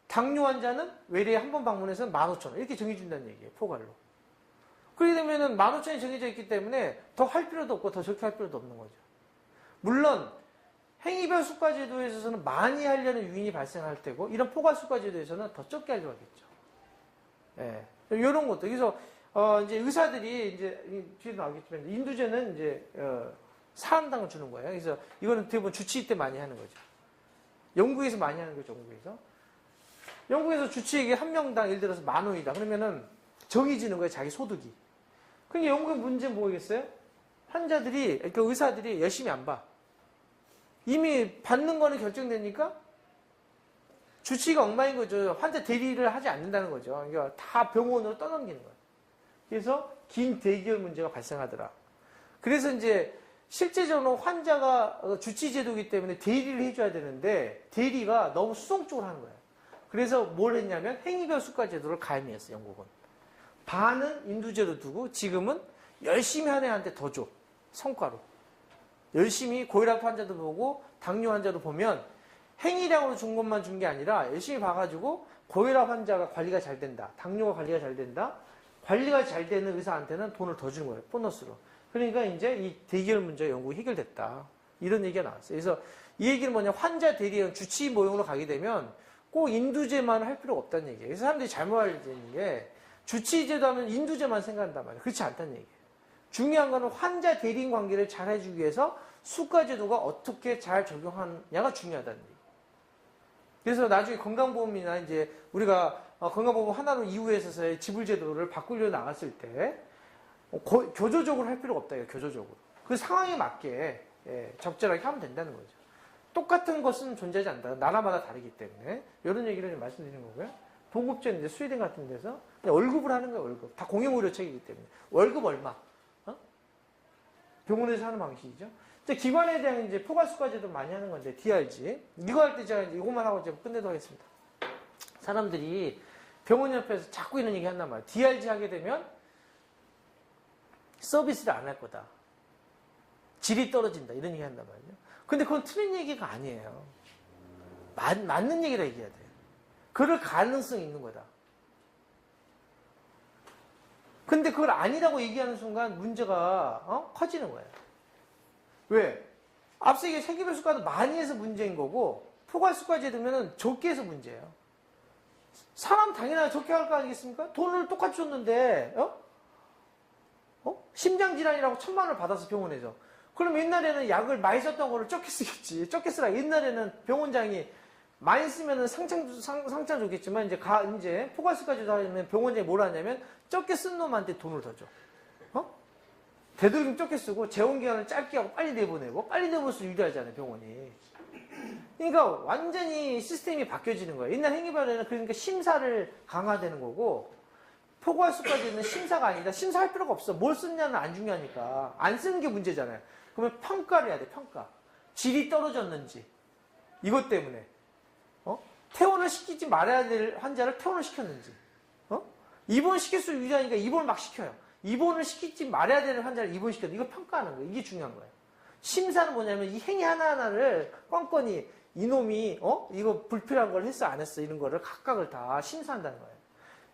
당뇨 환자는 외래에 한 번 방문해서 15,000원. 이렇게 정해준다는 얘기예요. 포괄로. 그렇게 되면은 15,000원이 정해져 있기 때문에 더 할 필요도 없고 더 적게 할 필요도 없는 거죠. 물론 행위별 수가제도에 있어서는 많이 하려는 유인이 발생할 테고 이런 포괄 수가제도에서는 더 적게 하려고 하겠죠. 예. 이런 것도. 그래서 이제 의사들이 이제 뒤에 나오겠지만 인두제는 이제 사람당을 주는 거예요. 그래서 이거는 대부분 주치의 때 많이 하는 거죠. 영국에서 많이 하는 거죠. 영국에서 주치의에게 한 명당 예를 들어서 10,000원이다. 그러면은 정해지는 거예요. 자기 소득이. 그러니까 영국의 문제는 뭐겠어요? 환자들이, 그러니까 의사들이 열심히 안 봐. 이미 받는 거는 결정되니까 주치의가 엉망인 거죠. 환자 대리를 하지 않는다는 거죠. 그러니까 다 병원으로 떠넘기는 거예요. 그래서 긴 대기열 문제가 발생하더라. 그래서 이제 실제적으로 환자가 주치제도이기 때문에 대리를 해줘야 되는데 대리가 너무 수동적으로 하는 거예요. 그래서 뭘 했냐면 행위별 수가 제도를 가행했어, 영국은. 반은 인두제로 두고 지금은 열심히 한 애한테 더 줘. 성과로. 열심히 고혈압 환자도 보고 당뇨 환자도 보면 행위량으로 준 것만 준 게 아니라 열심히 봐가지고 고혈압 환자가 관리가 잘 된다. 당뇨가 관리가 잘 된다. 관리가 잘 되는 의사한테는 돈을 더 주는 거예요. 보너스로. 그러니까 이제 이 대기열 문제가 영국이 해결됐다. 이런 얘기가 나왔어요. 그래서 이 얘기는 뭐냐. 환자 대리원 주치의 모형으로 가게 되면 꼭 인두제만 할 필요가 없다는 얘기예요. 그래서 사람들이 잘못 알려지는 게 주치의제도 하면 인두제만 생각한단 말이에요. 그렇지 않다는 얘기예요. 중요한 거는 환자 대리인 관계를 잘 해주기 위해서 수가제도가 어떻게 잘 적용하느냐가 중요하다는 얘기예요. 그래서 나중에 건강보험이나 이제 우리가 건강보험 하나로 이후에서의 지불제도를 바꾸려 나갔을 때 교조적으로 할 필요가 없다. 교조적으로. 그 상황에 맞게 적절하게 하면 된다는 거죠. 똑같은 것은 존재하지 않는다. 나라마다 다르기 때문에 이런 얘기를 좀 말씀드리는 거고요. 동급제는 이제 스웨덴 같은 데서 그냥 월급을 하는 거예요. 월급. 다 공용의료책이기 때문에. 월급 얼마? 병원에서 하는 방식이죠. 이제 기관에 대한 이제 포괄수가제도 많이 하는 건데 DRG. 이거 할 때 제가 이제 이것만 하고 이제 끝내도록 하겠습니다. 사람들이 병원 옆에서 자꾸 이런 얘기 한단 말이에요. DRG 하게 되면 서비스를 안 할 거다. 질이 떨어진다. 이런 얘기 한단 말이에요. 근데 그건 틀린 얘기가 아니에요. 맞는 얘기라 얘기해야 돼요. 그럴 가능성이 있는 거다. 근데 그걸 아니라고 얘기하는 순간 문제가 커지는 거예요. 왜? 앞서 이게 세계별 수가도 많이 해서 문제인 거고 포괄수가제 되면은 적게 해서 문제예요. 사람 당연하게 적게 할 거 아니겠습니까? 돈을 똑같이 줬는데 심장질환이라고 1,000만 원을 받아서 병원에서. 그럼 옛날에는 약을 많이 썼던 거를 적게 쓰겠지. 적게 쓰라. 옛날에는 병원장이 많이 쓰면은 상장 줬겠지만 이제 포괄수가제도 하면 병원장이 뭘 하냐면 적게 쓴 놈한테 돈을 더 줘. 되도록이면 적게 쓰고 재원기간을 짧게 하고 빨리 내보내고 빨리 내보내서 유리하잖아요, 병원이. 그러니까 완전히 시스템이 바뀌어지는 거예요. 옛날 행위별에는 그러니까 심사를 강화되는 거고 포괄수까지는 심사가 아니라 심사할 필요가 없어. 뭘 쓰느냐는 안 중요하니까. 안 쓰는 게 문제잖아요. 그러면 평가를 해야 돼, 평가. 질이 떨어졌는지. 이것 때문에. 퇴원을 시키지 말아야 될 환자를 퇴원을 시켰는지. 입원 시킬 수 유리하니까 입원을 막 시켜요. 입원을 시키지 말아야 되는 환자를 입원시켰는데 이거 평가하는 거예요. 이게 중요한 거예요. 심사는 뭐냐면 이 행위 하나하나를 껌껌이 이놈이 이거 불필요한 걸 했어 안 했어 이런 거를 각각을 다 심사한다는 거예요.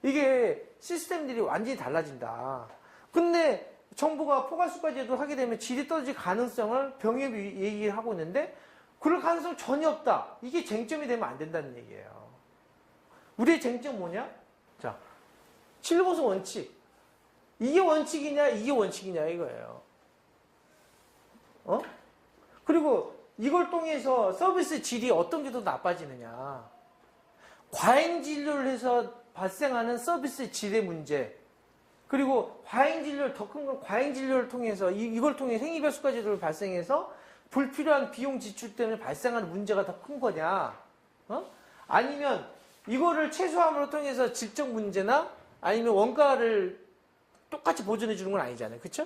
이게 시스템들이 완전히 달라진다. 근데 정부가 포괄수가제도 하게 되면 질이 떨어질 가능성을 병역이 얘기를 하고 있는데 그럴 가능성 전혀 없다. 이게 쟁점이 되면 안 된다는 얘기예요. 우리의 쟁점 뭐냐? 자, 진료보수 원칙. 이게 원칙이냐, 이게 원칙이냐 이거예요. 그리고 이걸 통해서 서비스 질이 어떤 게 더 나빠지느냐. 과잉 진료를 해서 발생하는 서비스 질의 문제. 그리고 과잉 진료를 더 큰 건 과잉 진료를 통해서 이걸 통해 행위별 수가제도를 발생해서 불필요한 비용 지출 때문에 발생하는 문제가 더 큰 거냐? 아니면 이거를 최소함으로 통해서 질적 문제나 아니면 원가를 똑같이 보존해 주는 건 아니잖아요. 그렇죠?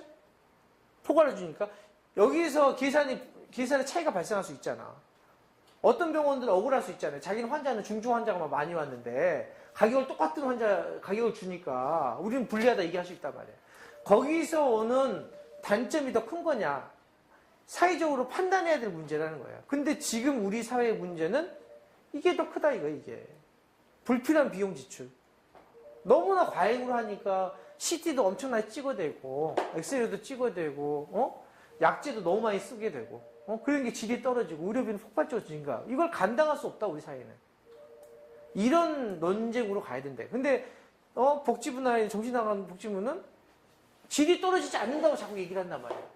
포괄해 주니까 여기에서 계산의 차이가 발생할 수 있잖아. 어떤 병원들은 억울할 수 있잖아요. 자기는 환자는 중증 환자가 많이 왔는데 가격을 똑같은 가격을 주니까 우리는 불리하다 얘기할 수 있단 말이에요. 거기서 오는 단점이 더 큰 거냐? 사회적으로 판단해야 될 문제라는 거예요. 근데 지금 우리 사회의 문제는 이게 더 크다 이게. 불필요한 비용 지출. 너무나 과잉으로 하니까 CT도 엄청나게 찍어대고 엑스레이도 찍어대고 약제도 너무 많이 쓰게 되고 그런 게 질이 떨어지고 의료비는 폭발적으로 증가. 이걸 감당할 수 없다 우리 사회는. 이런 논쟁으로 가야 된대. 근데 복지부나 정신나간 복지부는 질이 떨어지지 않는다고 자꾸 얘기를 한단 말이에요.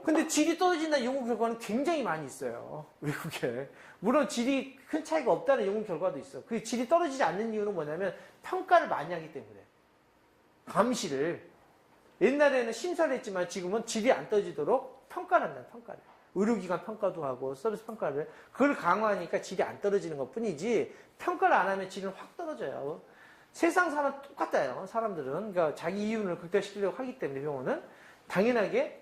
근데 질이 떨어진다는 연구 결과는 굉장히 많이 있어요. 외국에. 물론 질이 큰 차이가 없다는 연구 결과도 있어. 그 질이 떨어지지 않는 이유는 뭐냐면 평가를 많이 하기 때문에. 감시를. 옛날에는 심사를 했지만 지금은 질이 안 떨어지도록 평가를 한다, 평가를. 의료기관 평가도 하고 서비스 평가를. 그걸 강화하니까 질이 안 떨어지는 것 뿐이지 평가를 안 하면 질은 확 떨어져요. 세상 사람 똑같아요. 사람들은. 그러니까 자기 이윤을 극대화시키려고 하기 때문에 병원은 당연하게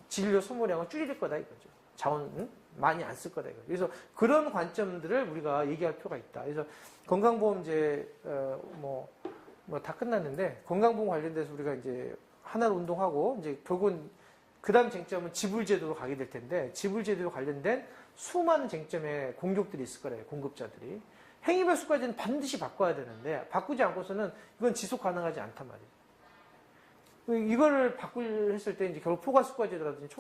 진료 소모량을 줄일 거다 이거죠. 자원 많이 안 쓸 거다. 그래서 그런 관점들을 우리가 얘기할 필요가 있다. 그래서 건강보험제, 뭐 다 끝났는데, 건강보험 관련돼서 우리가 이제 하나로 운동하고, 이제 결국은 그 다음 쟁점은 지불제도로 가게 될 텐데, 지불제도로 관련된 수많은 쟁점의 공격들이 있을 거래요, 공급자들이. 행위별수까지는 반드시 바꿔야 되는데, 바꾸지 않고서는 이건 지속 가능하지 않단 말이에요. 이거를 바꾸려 했을 때 이제 결국 포괄수가제도라든지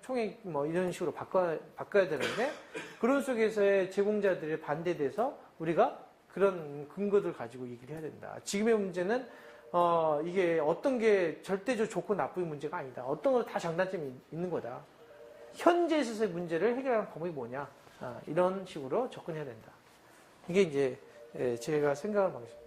총액 뭐 이런 식으로 바꿔야 되는데, 그런 속에서의 제공자들의 반대돼서 우리가 그런 근거들 가지고 얘기를 해야 된다. 지금의 문제는 이게 어떤 게 절대적 좋고 나쁘의 문제가 아니다. 어떤 거 다 장단점이 있는 거다. 현재 있어서의 문제를 해결하는 방법이 뭐냐. 이런 식으로 접근해야 된다. 이게 이제 제가 생각하는 방식.